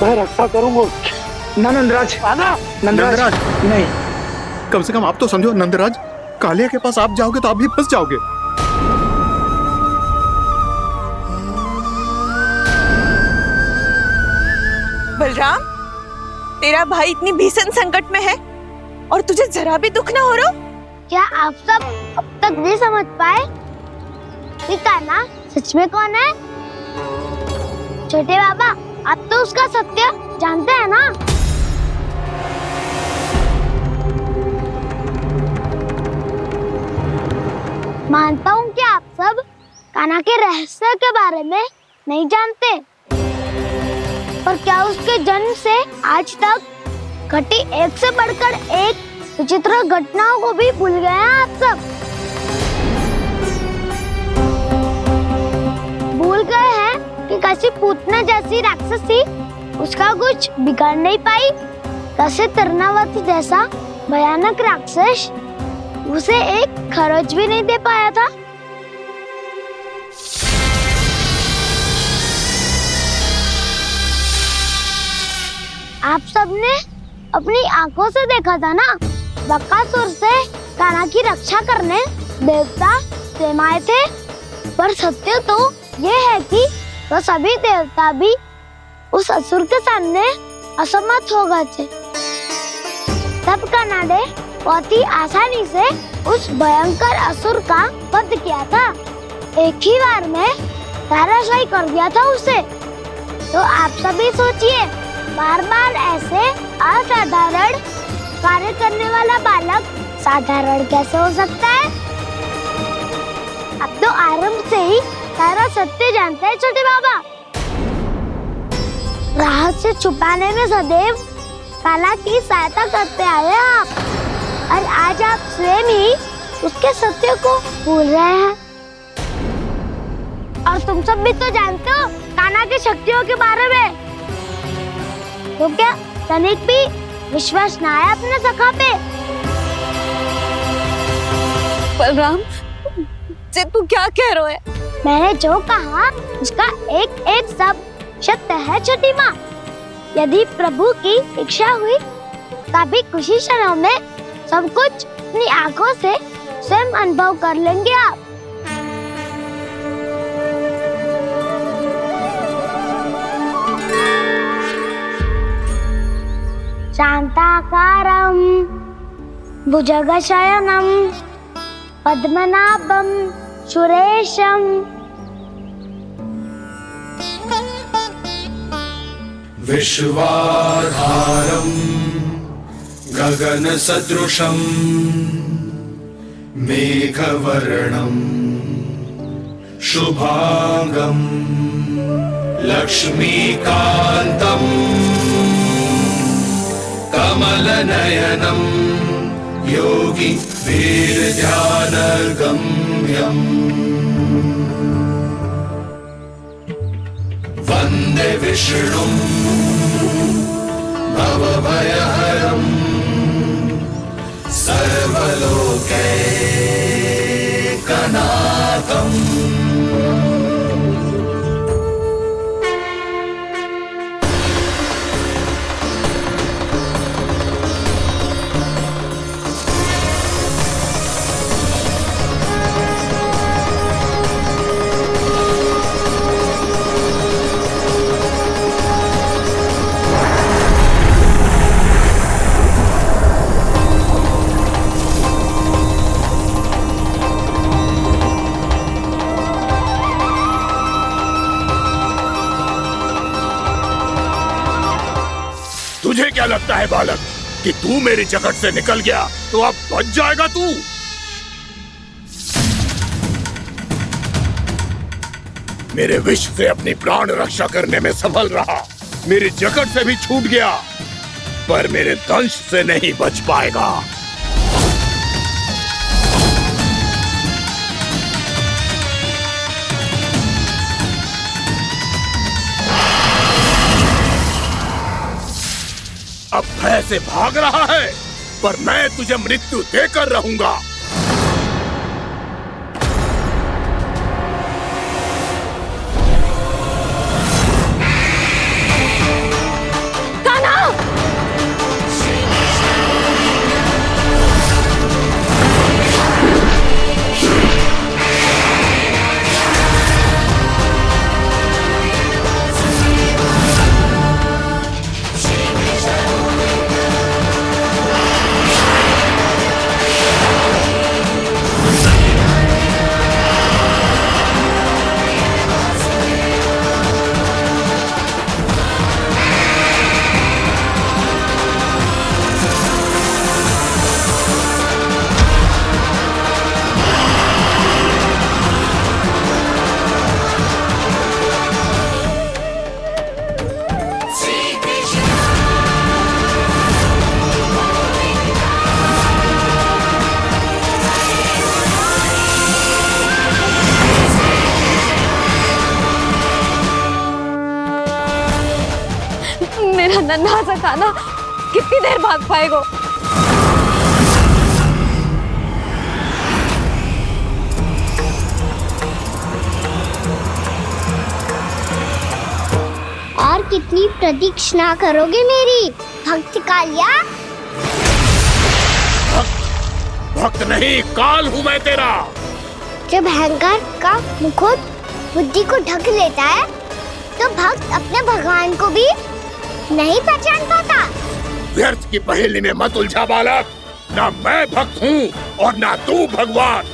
मैं रक्षा करूंगा उसकी। ना नंदराज, नंदराज नहीं, कम से कम आप तो समझो नंदराज, कालिया के पास आप जाओगे तो आप भी फंस जाओगे। बलराम, तेरा भाई इतनी भीषण संकट में है और तुझे जरा भी दुख ना हो रहा? क्या आप सब अब तक नहीं समझ पाए कि कान्हा सच में कौन है? छोटे बाबा, आप तो उसका सत्य जानते हैं ना? मानता हूँ कि आप सब कान्हा के रहस्य के बारे में नहीं जानते, पर क्या उसके जन्म से आज तक घटी एक से बढ़कर एक विचित्र घटनाओं को भी भूल गए हैं आप सब? भूल गए हैं कि कैसी पूतना जैसी राक्षसी उसका कुछ बिगाड़ नहीं पाई, कैसे तरनावती जैसा भयानक राक्षस उसे एक खरोच भी नहीं दे पाया था। आप सबने अपनी आंखों से देखा था ना, बकासुर से कान्हा की रक्षा करने देवता स्वयं आए थे, पर सत्य तो ये है कि वो सभी देवता भी उस असुर के सामने असमर्थ हो गए थे। तब कान्हा ने बहुत ही आसानी से उस भयंकर असुर का वध किया था, एक ही बार में धराशायी कर दिया था उसे। तो आप सभी सोचिए, बार बार ऐसे असाधारण कार्य करने वाला बालक साधारण कैसे हो सकता है? अब तो आरंभ से ही सारा सत्य जानते हैं छोटे बाबा। रहस्य छुपाने में सदैव कान्हा की सहायता करते आए हैं आप, और आज आप स्वयं ही उसके सत्य को भूल रहे हैं। और तुम सब भी तो जानते हो कान्हा की शक्तियों के बारे में, तो क्या तनिक भी विश्वास ना है अपने सखा पे? बलराम, तू क्या कह रहा है? मैंने जो कहा उसका एक एक शब्द सत्य है छोटी माँ। यदि प्रभु की इच्छा हुई तभी कुछ ही क्षणों में सब कुछ अपनी आंखों से स्वयं अनुभव कर लेंगे आप। शांताकारं भुजगशयनं पद्मनाभं सुरेशं विश्वाधारं गगनसदृशं मेघवर्णं शुभांगं लक्ष्मीकान्तं कमलनयनं योगी वीरध्यानगम्यम् वन्दे विष्णुं भवभयहरं सर्वलोकैकनाथम् तुझे क्या लगता है बालक कि तू मेरी जगत से निकल गया तो अब बच जाएगा तू? मेरे विष से अपनी प्राण रक्षा करने में सफल रहा, मेरी जगत से भी छूट गया, पर मेरे दंश से नहीं बच पाएगा। अब भय से भाग रहा है, पर मैं तुझे मृत्यु देकर रहूंगा। मेरा नन्हा सा कान्हा कितनी देर भाग पाएगा? और कितनी प्रतीक्षा करोगे मेरी भक्त कालिया? भक्त नहीं, काल हूं मैं तेरा। जब अहंकार का मुकुट बुद्धि को ढक लेता है तो भक्त अपने भगवान को भी नहीं पहचान पाता। व्यर्थ की पहेली में मत उलझा बालक, ना मैं भक्त हूँ और ना तू भगवान।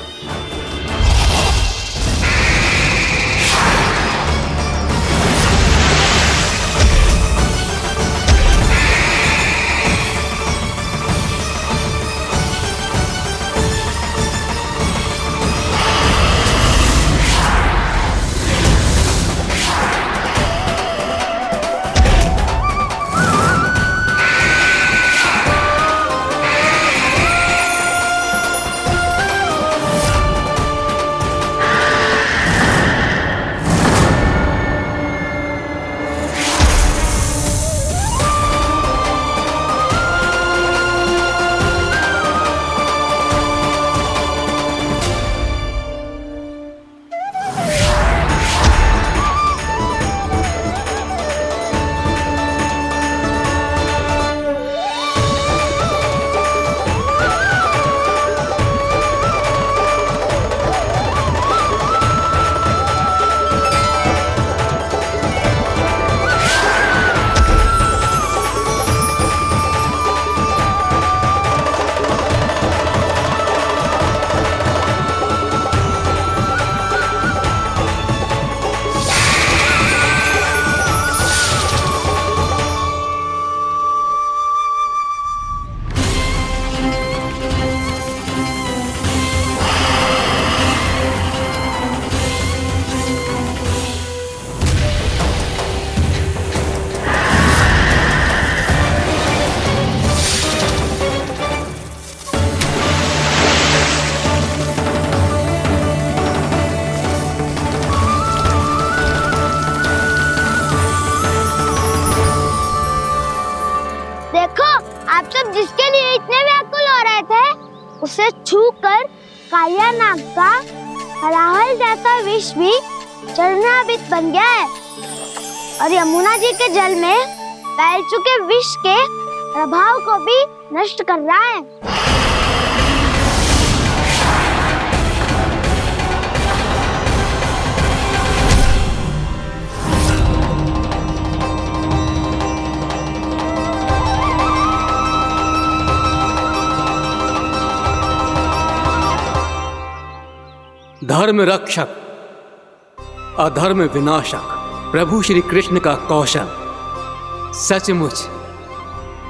जिसके लिए इतने व्याकुल हो रहे थे, उसे छूकर कालिया नाग का हलाहल जैसा विष भी चरणामृत बन गया है और यमुना जी के जल में फैल चुके विष के प्रभाव को भी नष्ट कर रहा है। धर्म रक्षक अधर्म विनाशक प्रभु श्री कृष्ण का कौशल सचमुच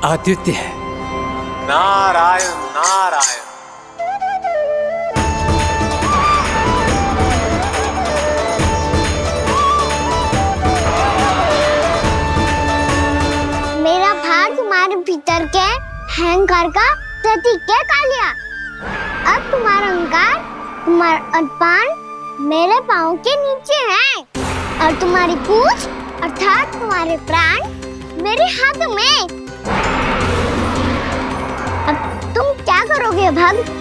आदित्य है। नारायण नारायण। मेरा भाग तुम्हारे भीतर के अहंकार का प्रतीक है कालिया। अब तुम्हारा अहंकार, तुम्हारा अर्पण मेरे पाँव के नीचे है और तुम्हारी पूंछ अर्थात तुम्हारे प्राण मेरे हाथ में। अब तुम क्या करोगे भक्त?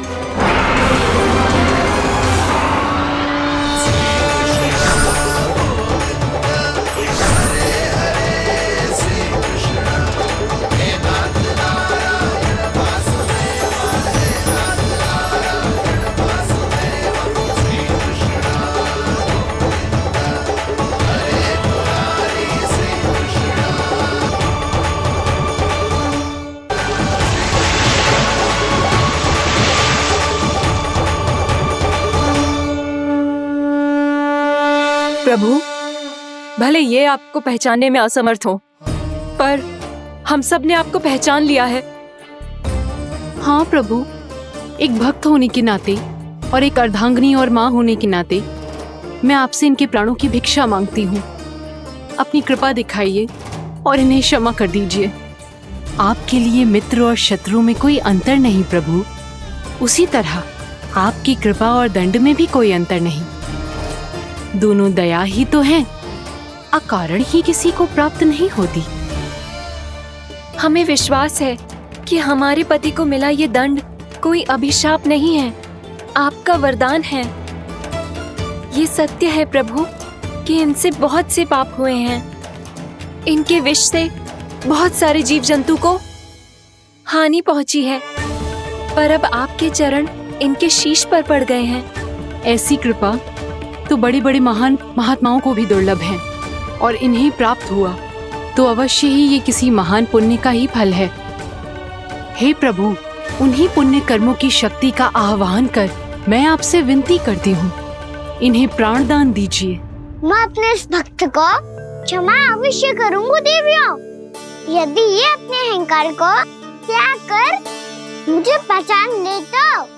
प्रभु, भले ये आपको पहचानने में असमर्थ हो, पर हम सब ने आपको पहचान लिया है। हाँ प्रभु, एक भक्त होने के नाते और एक अर्धांगिनी और माँ होने के नाते मैं आपसे इनके प्राणों की भिक्षा मांगती हूँ। अपनी कृपा दिखाइए और इन्हें क्षमा कर दीजिए। आपके लिए मित्र और शत्रु में कोई अंतर नहीं प्रभु। उसी तरह आपकी कृपा और दंड में भी कोई अंतर नहीं। दोनों दया ही तो हैं, अकारण ही किसी को प्राप्त नहीं होती। हमें विश्वास है कि हमारे पति को मिला ये दंड कोई अभिशाप नहीं है, आपका वरदान है। ये सत्य है प्रभु कि इनसे बहुत से पाप हुए हैं। इनके विष से बहुत सारे जीव जंतु को हानि पहुंची है, पर अब आपके चरण इनके शीश पर पड़ गए हैं। ऐसी कृपा तो बड़े बड़े महान महात्माओं को भी दुर्लभ है, और इन्हें प्राप्त हुआ तो अवश्य ही ये किसी महान पुण्य का ही फल है। हे प्रभु, उन्हीं पुण्य कर्मों की शक्ति का आह्वान कर मैं आपसे विनती करती हूँ, इन्हें प्राण दान दीजिए। मैं अपने इस भक्त को क्षमा अवश्य करूँगी देवियों, यदि ये अपने अहंकार को त्याग कर मुझे पहचान ले तो।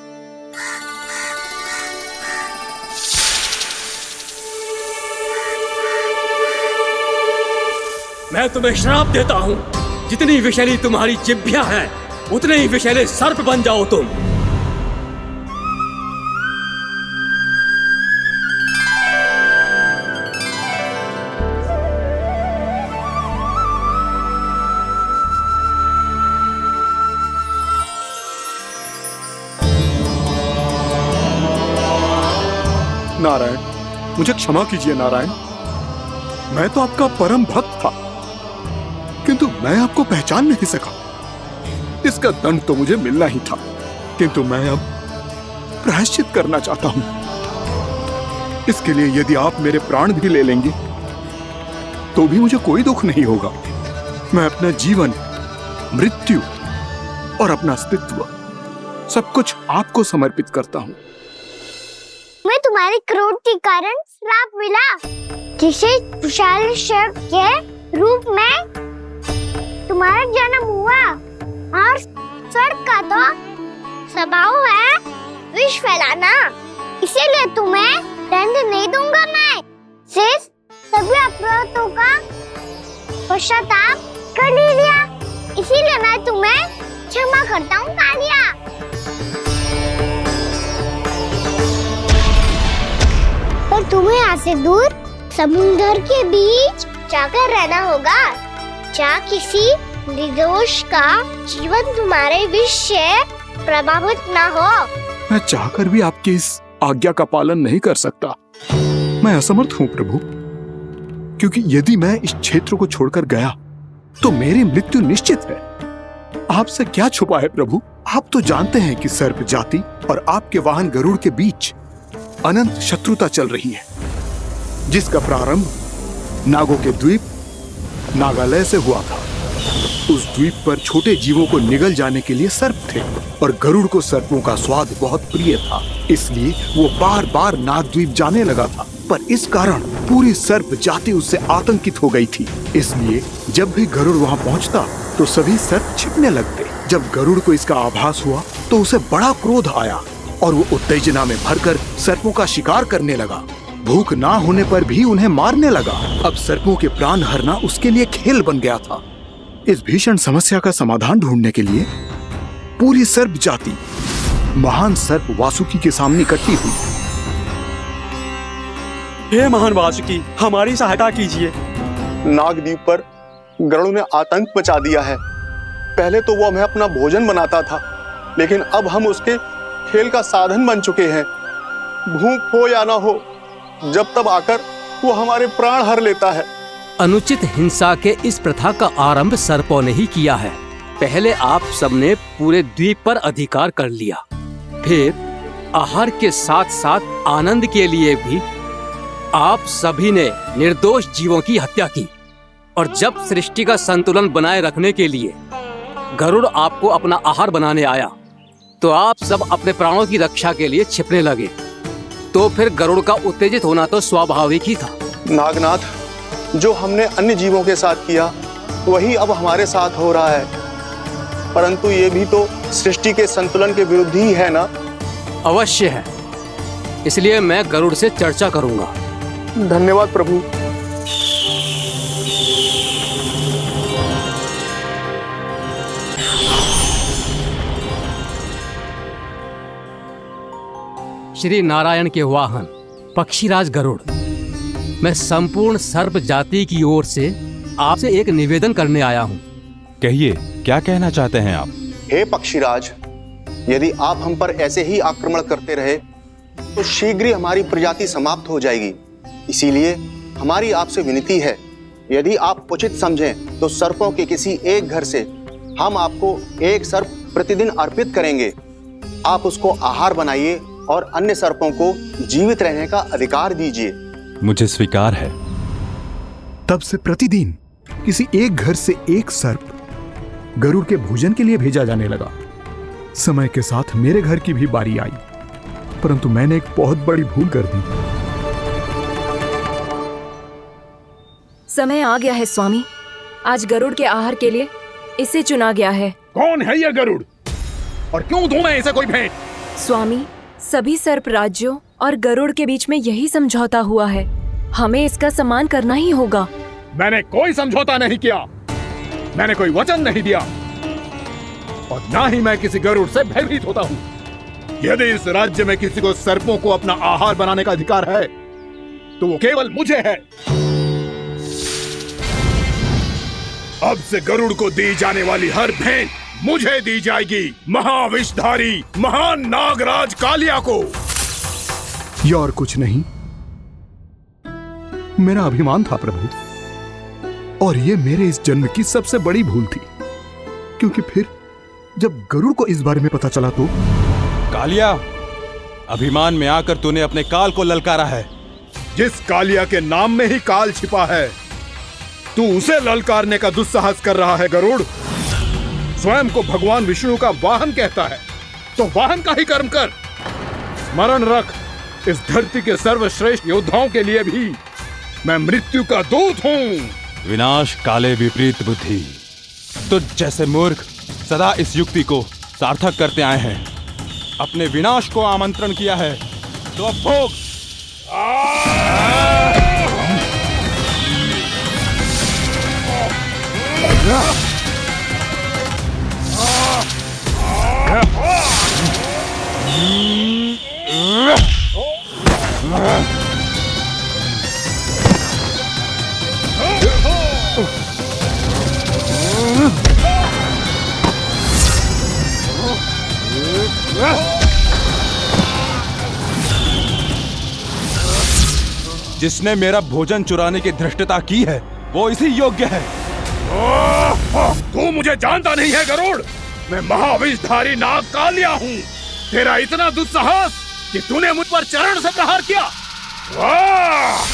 मैं तुम्हें श्राप देता हूँ, जितनी विषैली तुम्हारी जिह्वा है उतने ही विषैले सर्प बन जाओ तुम। नारायण, मुझे क्षमा कीजिए नारायण। मैं तो आपका परम भक्त था, किंतु मैं आपको पहचान नहीं सका। इसका दंड तो मुझे मिलना ही था, किंतु मैं अब प्रायश्चित करना चाहता हूं। इसके लिए यदि आप मेरे प्राण भी ले लेंगे तो भी मुझे कोई दुख नहीं होगा। मैं अपना जीवन, मृत्यु और अपना अस्तित्व सब कुछ आपको समर्पित करता हूं। मैं तुम्हारे क्रोध के कारण श्राप मिला, जिसे विशाल सर्प के रूप में तुम्हारा जन्म हुआ, और सर्प का तो स्वभाव है विष फैलाना। इसीलिए तुम्हें दंड नहीं दूंगा मैं। सिर्फ सभी अपराधों का पश्चाताप कर लिया, इसीलिए मैं तुम्हें क्षमा करता हूँ कालिया। पर तुम्हें यहाँ से दूर समुद्र के बीच जाकर रहना होगा, जहाँ किसी निर्दोष का जीवन तुम्हारे विष से प्रभावित ना हो। मैं चाहकर भी आपकी इस आज्ञा का पालन नहीं कर सकता। मैं असमर्थ हूँ प्रभु, क्योंकि यदि मैं इस क्षेत्र को छोड़कर गया तो मेरी मृत्यु निश्चित है। आपसे क्या छुपा है प्रभु? आप तो जानते हैं कि सर्प जाति और आपके वाहन गरुड़ के बीच अनंत शत्रुता चल रही है, जिसका प्रारंभ नागों के द्वीप नागालय से हुआ था। उस द्वीप पर छोटे जीवों को निगल जाने के लिए सर्प थे, और गरुड़ को सर्पों का स्वाद बहुत प्रिय था, इसलिए वो बार बार नागद्वीप जाने लगा था। पर इस कारण पूरी सर्प जाति उससे आतंकित हो गई थी। इसलिए जब भी गरुड़ वहां पहुंचता तो सभी सर्प छिपने लगते। जब गरुड़ को इसका आभास हुआ तो उसे बड़ा क्रोध आया और वो उत्तेजना में भरकर सर्पों का शिकार करने लगा। भूख ना होने पर भी उन्हें मारने लगा। अब सर्पों के प्राण हरना उसके लिए खेल बन गया था। इस भीषण समस्या का समाधान ढूंढने के लिए पूरी सर्प जाति महान सर्प वासुकी के सामने इकट्ठी हुई। हे महान वासुकी, हमारी सहायता कीजिए। नागद्वीप पर गरुड़ ने आतंक मचा दिया है। पहले तो वो हमें अपना भोजन बनाता था, लेकिन अब हम उसके खेल का साधन बन चुके हैं। भूख हो या ना हो, जब तब आकर वो हमारे प्राण हर लेता है। अनुचित हिंसा के इस प्रथा का आरंभ सर्पों ने ही किया है। पहले आप सबने पूरे द्वीप पर अधिकार कर लिया, फिर आहार के साथ साथ आनंद के लिए भी आप सभी ने निर्दोष जीवों की हत्या की। और जब सृष्टि का संतुलन बनाए रखने के लिए गरुड़ आपको अपना आहार बनाने आया, तो आप सब अपने प्राणों की रक्षा के लिए छिपने लगे। तो फिर गरुड़ का उत्तेजित होना तो स्वाभाविक ही था। नागनाथ, जो हमने अन्य जीवों के साथ किया वही अब हमारे साथ हो रहा है, परंतु ये भी तो सृष्टि के संतुलन के विरुद्ध ही है ना? अवश्य है, इसलिए मैं गरुड़ से चर्चा करूंगा। धन्यवाद प्रभु। श्री नारायण के वाहन पक्षीराज गरुड़, मैं संपूर्ण सर्प जाति की ओर से आपसे एक निवेदन करने आया हूँ। कहिए, क्या कहना चाहते हैं आप? हे पक्षीराज, यदि आप हम पर ऐसे ही आक्रमण करते रहे तो शीघ्र ही हमारी प्रजाति समाप्त हो जाएगी। इसीलिए हमारी आपसे विनती है, यदि आप उचित समझें तो सर्पों के किसी एक घर से हम आपको एक सर्प प्रतिदिन अर्पित करेंगे। आप उसको आहार बनाइए और अन्य सर्पों को जीवित रहने का अधिकार दीजिए। मुझे स्वीकार है। तब से प्रतिदिन किसी एक घर से एक सर्प गरुड़ के भोजन के लिए भेजा जाने लगा। समय के साथ मेरे घर की भी बारी आई, परंतु मैंने एक बहुत बड़ी भूल कर दी। समय आ गया है स्वामी, आज गरुड़ के आहार के लिए इसे चुना गया है। कौन है यह गरुड़ और क्यों दूं मैं इसे कोई भेंट? स्वामी, सभी सर्प राज्यों और गरुड़ के बीच में यही समझौता हुआ है, हमें इसका सम्मान करना ही होगा। मैंने कोई समझौता नहीं किया, मैंने कोई वचन नहीं दिया और ना ही मैं किसी गरुड़ से भयभीत होता हूँ। यदि इस राज्य में किसी को सर्पों को अपना आहार बनाने का अधिकार है तो वो केवल मुझे है। अब से गरुड़ को दी जाने वाली हर भेंट मुझे दी जाएगी, महाविषधारी महान नागराज कालिया को। यह और कुछ नहीं, मेरा अभिमान था प्रभु, और यह मेरे इस जन्म की सबसे बड़ी भूल थी, क्योंकि फिर जब गरुड़ को इस बारे में पता चला तो। कालिया, अभिमान में आकर तूने अपने काल को ललकारा है। जिस कालिया के नाम में ही काल छिपा है, तू उसे ललकारने का दुस्साहस कर रहा है गरुड़। स्वयं को भगवान विष्णु का वाहन कहता है, तो वाहन का ही कर्म कर। स्मरण रख, इस धरती के सर्वश्रेष्ठ योद्धाओं के लिए भी मैं मृत्यु का दूत हूँ। विनाश काले विपरीत बुद्धि। तुझ जैसे मूर्ख सदा इस युक्ति को सार्थक करते आए हैं। अपने विनाश को आमंत्रण किया है तो अब भोग। जिसने मेरा भोजन चुराने की धृष्टता की है वो इसी योग्य है। तू मुझे जानता नहीं है गरुड़, मैं महाविषधारी नाग कालिया हूँ। तेरा इतना दुस्साहस कि तूने मुझ पर चरण से प्रहार किया। वाह!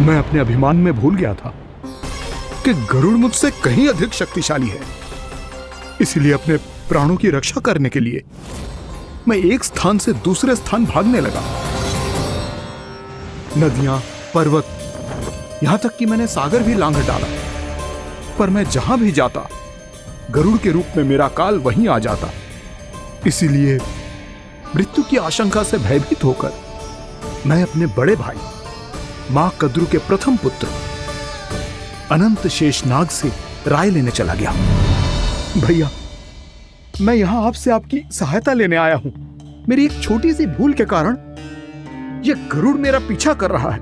मैं अपने अभिमान में भूल गया था कि गरुड़ मुझसे कहीं अधिक शक्तिशाली है। इसलिए अपने प्राणों की रक्षा करने के लिए मैं एक स्थान से दूसरे स्थान भागने लगा। नदियां, पर्वत, यहां तक कि मैंने सागर भी लांघ डाला, पर मैं जहां भी जाता गरुड़ के रूप में मेरा काल वहीं आ जाता। इसीलिए मृत्यु की आशंका से भयभीत होकर मैं अपने बड़े भाई मां कद्रु के प्रथम पुत्र अनंत शेषनाग से राय लेने चला गया। भैया, मैं यहां आपसे आपकी सहायता लेने आया हूं। मेरी एक छोटी सी भूल के कारण यह गरुड़ मेरा पीछा कर रहा है।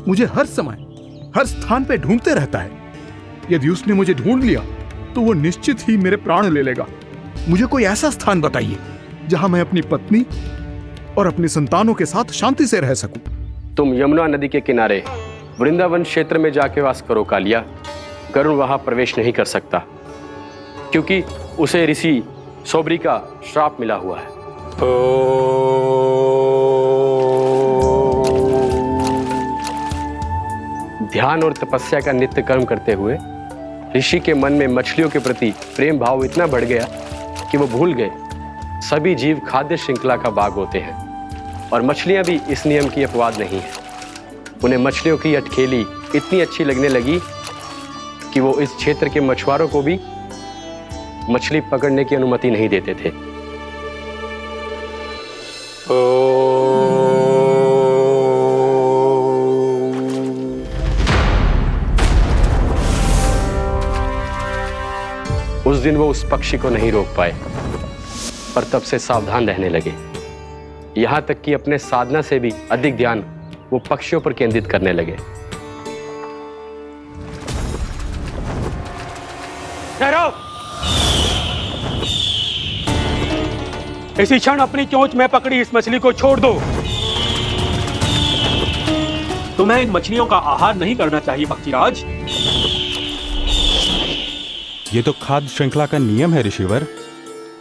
मुझे हर समय हर स्थान पे ढूंढते रहता है। यदि उसने मुझे ढूंढ लिया तो वो निश्चित ही मेरे प्राण ले लेगा। मुझे कोई ऐसा स्थान बताइए जहां मैं अपनी पत्नी और अपनी संतानों के साथ शांति से रह सकूं। तुम यमुना नदी के किनारे वृंदावन क्षेत्र में जाके वास करो कालिया। गरुड़ वहां प्रवेश नहीं कर सकता, क्योंकि उसे ऋषि सोबरी का श्राप मिला हुआ है। ध्यान और तपस्या का नित्य कर्म करते हुए ऋषि के मन में मछलियों के प्रति प्रेम भाव इतना बढ़ गया कि वो भूल गए सभी जीव खाद्य श्रृंखला का भाग होते हैं, और मछलियां भी इस नियम की अपवाद नहीं है। उन्हें मछलियों की अटखेली इतनी अच्छी लगने लगी कि वो इस क्षेत्र के मछुआरों को भी मछली पकड़ने की अनुमति नहीं देते थे। उस दिन वो उस पक्षी को नहीं रोक पाए, पर तब से सावधान रहने लगे। यहां तक कि अपने साधना से भी अधिक ध्यान वो पक्षियों पर केंद्रित करने लगे। ठहरो! इसी क्षण अपनी चोंच में पकड़ी इस मछली को छोड़ दो। तुम्हें इन मछलियों का आहार नहीं करना चाहिए पक्षीराज। ये तो खाद्य श्रृंखला का नियम है ऋषिवर।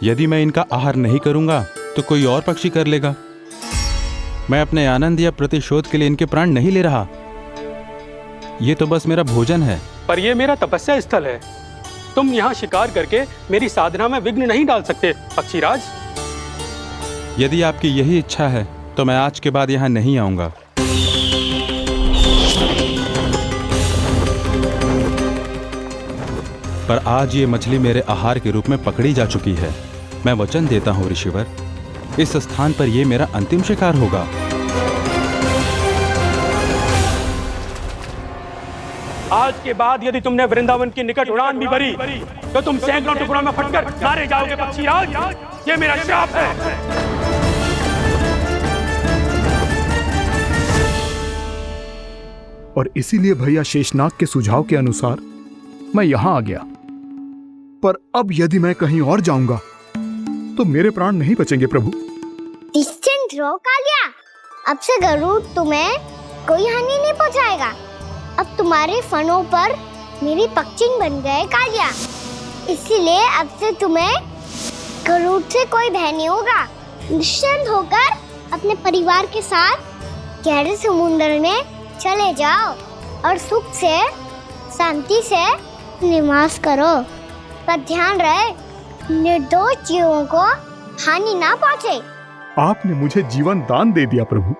यदि मैं इनका आहार नहीं करूंगा तो कोई और पक्षी कर लेगा। मैं अपने आनंद या प्रतिशोध के लिए इनके प्राण नहीं ले रहा। ये तो बस मेरा भोजन है। पर यह मेरा तपस्या स्थल है। तुम यहाँ शिकार करके मेरी साधना में विघ्न नहीं डाल सकते पक्षीराज। यदि आपकी यही इच्छा है तो मैं आज के बाद यहाँ नहीं आऊंगा। पर आज ये मछली मेरे आहार के रूप में पकड़ी जा चुकी है। मैं वचन देता हूँ ऋषिवर, इस स्थान पर यह मेरा अंतिम शिकार होगा। आज के बाद यदि तुमने वृंदावन की निकट उड़ान भी भरी तो तुम सैकड़ों टुकड़ों में फटकर मारे जाओगे पक्षीराज। ये मेरा श्राप है। और इसीलिए भैया शेषनाग के सुझाव के अनुसार मैं यहां आ गया। पर अब यदि मैं कहीं और जाऊंगा तो मेरे प्राण नहीं बचेंगे प्रभु। निश्चिंत रहो कालिया, अब से गरुड़ तुम्हें कोई हानि नहीं पहुंचाएगा। अब तुम्हारे फनों पर मेरी पक्षिंग बन गए कालिया, इसीलिए अब से तुम्हें गरुड़ से कोई भय नहीं होगा। निश्चिंत होकर अपने परिवार के साथ गहरे समुद्र में चले जाओ और सुख से शांति से निवास करो। पर ध्यान रहे निर्दोष जीवों को हानि ना पहुंचे। आपने मुझे जीवन दान दे दिया प्रभु,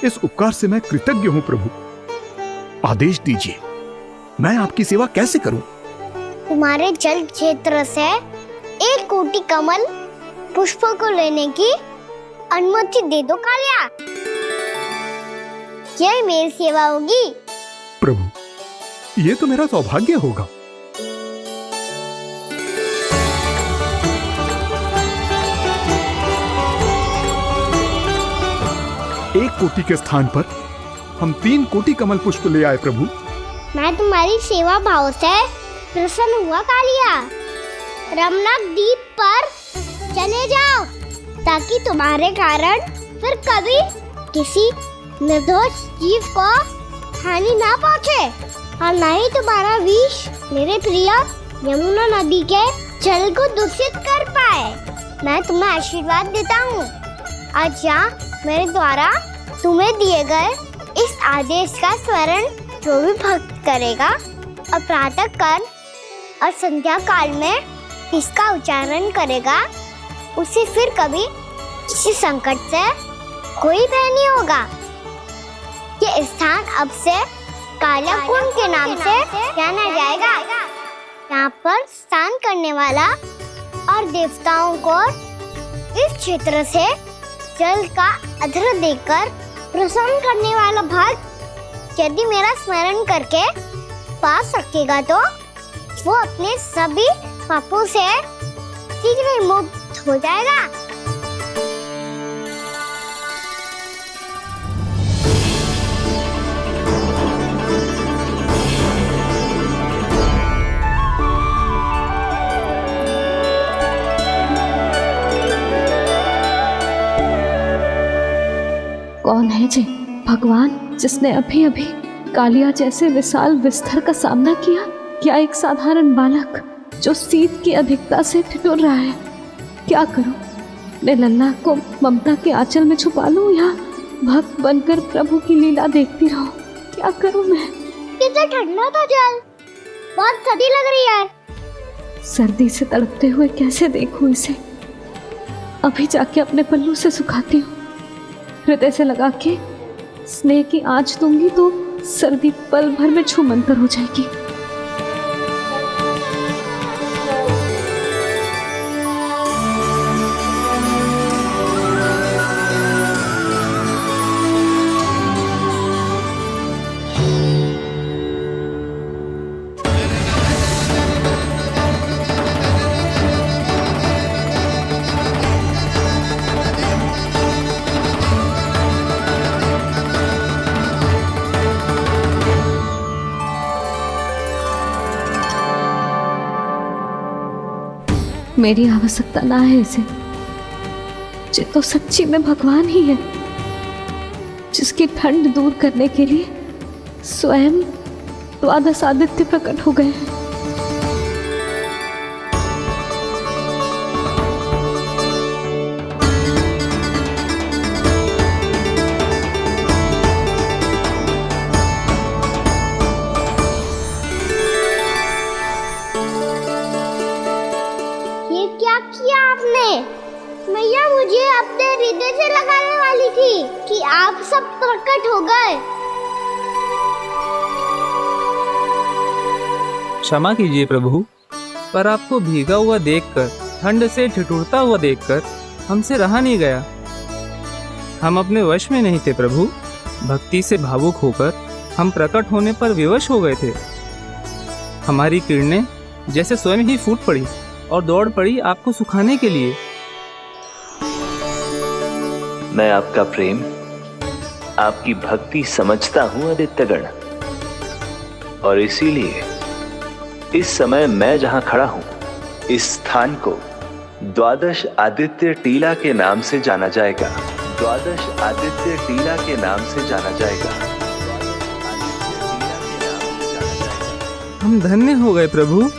इस उपकार से मैं कृतज्ञ हूं प्रभु। आदेश दीजिए, मैं आपकी सेवा कैसे करूं? तुम्हारे जल क्षेत्र से 1 कोटि कमल पुष्पों को लेने की अनुमति दे दो कालिया। यह मेरी सेवा होगी प्रभु। ये तो मेरा सौभाग्य होगा। 1 कोटि के स्थान पर हम 3 कोटि कमल पुष्प ले आए प्रभु। मैं तुम्हारी सेवा भाव से प्रसन्न हुआ कालिया। रमनाक द्वीप पर चले जाओ ताकि तुम्हारे कारण फिर कभी किसी निर्दोष जीव को हानि ना पहुंचे और न ही तुम्हारा विष मेरे प्रिय यमुना नदी के जल को दूषित कर पाए। मैं तुम्हें आशीर्वाद देता हूँ। आज यहाँ मेरे द्वारा तुम्हें दिए गए इस आदेश का स्मरण जो भी भक्त करेगा और प्रातः काल और संध्या काल में इसका उच्चारण करेगा, उसे फिर कभी किसी संकट से कोई भय नहीं होगा। ये स्थान अब से काला कुंड के नाम से जाना जाएगा। यहाँ पर स्नान करने वाला और देवताओं को इस क्षेत्र से जल का अधर देकर प्रसन्न करने वाला भक्त यदि मेरा स्मरण करके पास रखेगा तो वो अपने सभी पापों से शीघ्र ही मुक्त हो जाएगा। कौन है जी भगवान जिसने अभी अभी कालिया जैसे विशाल विस्तर का सामना किया? क्या एक साधारण बालक जो शीत की अधिकता से ठिठुर रहा है? क्या करूं? मैं लल्ला को ममता के आंचल में छुपा लूं या भक्त बनकर प्रभु की लीला देखती रहूं? क्या करूं मैं? कितना ठंडा था जल, बहुत सर्दी लग रही है। सर्दी से तड़पते हुए कैसे देखूं इसे? अभी जाके अपने पल्लू से सुखाती हूँ। हृदय से लगा के स्नेह की आंच दूंगी तो सर्दी पल भर में छूमंतर हो जाएगी। मेरी आवश्यकता ना है इसे। ये तो सच्ची में भगवान ही है जिसकी ठंड दूर करने के लिए स्वयं द्वादश आदित्य प्रकट हो गए हैं। मैया मुझे अपने हृदय से लगाने वाली थी कि आप सब प्रकट हो गए। क्षमा कीजिए प्रभु, पर आपको भीगा हुआ देखकर, ठंड से ठिठुरता हुआ देखकर हमसे रहा नहीं गया। हम अपने वश में नहीं थे प्रभु। भक्ति से भावुक होकर हम प्रकट होने पर विवश हो गए थे। हमारी किरणें जैसे स्वयं ही फूट पड़ी और दौड़ पड़ी आपको सुखाने के लिए। मैं आपका प्रेम, आपकी भक्ति समझता हूं आदित्यगण, और इसीलिए इस समय मैं जहां खड़ा हूं, इस स्थान को द्वादश आदित्य टीला के नाम से जाना जाएगा। द्वादश आदित्य टीला के नाम से जाना जाएगा। हम धन्य हो गए प्रभु।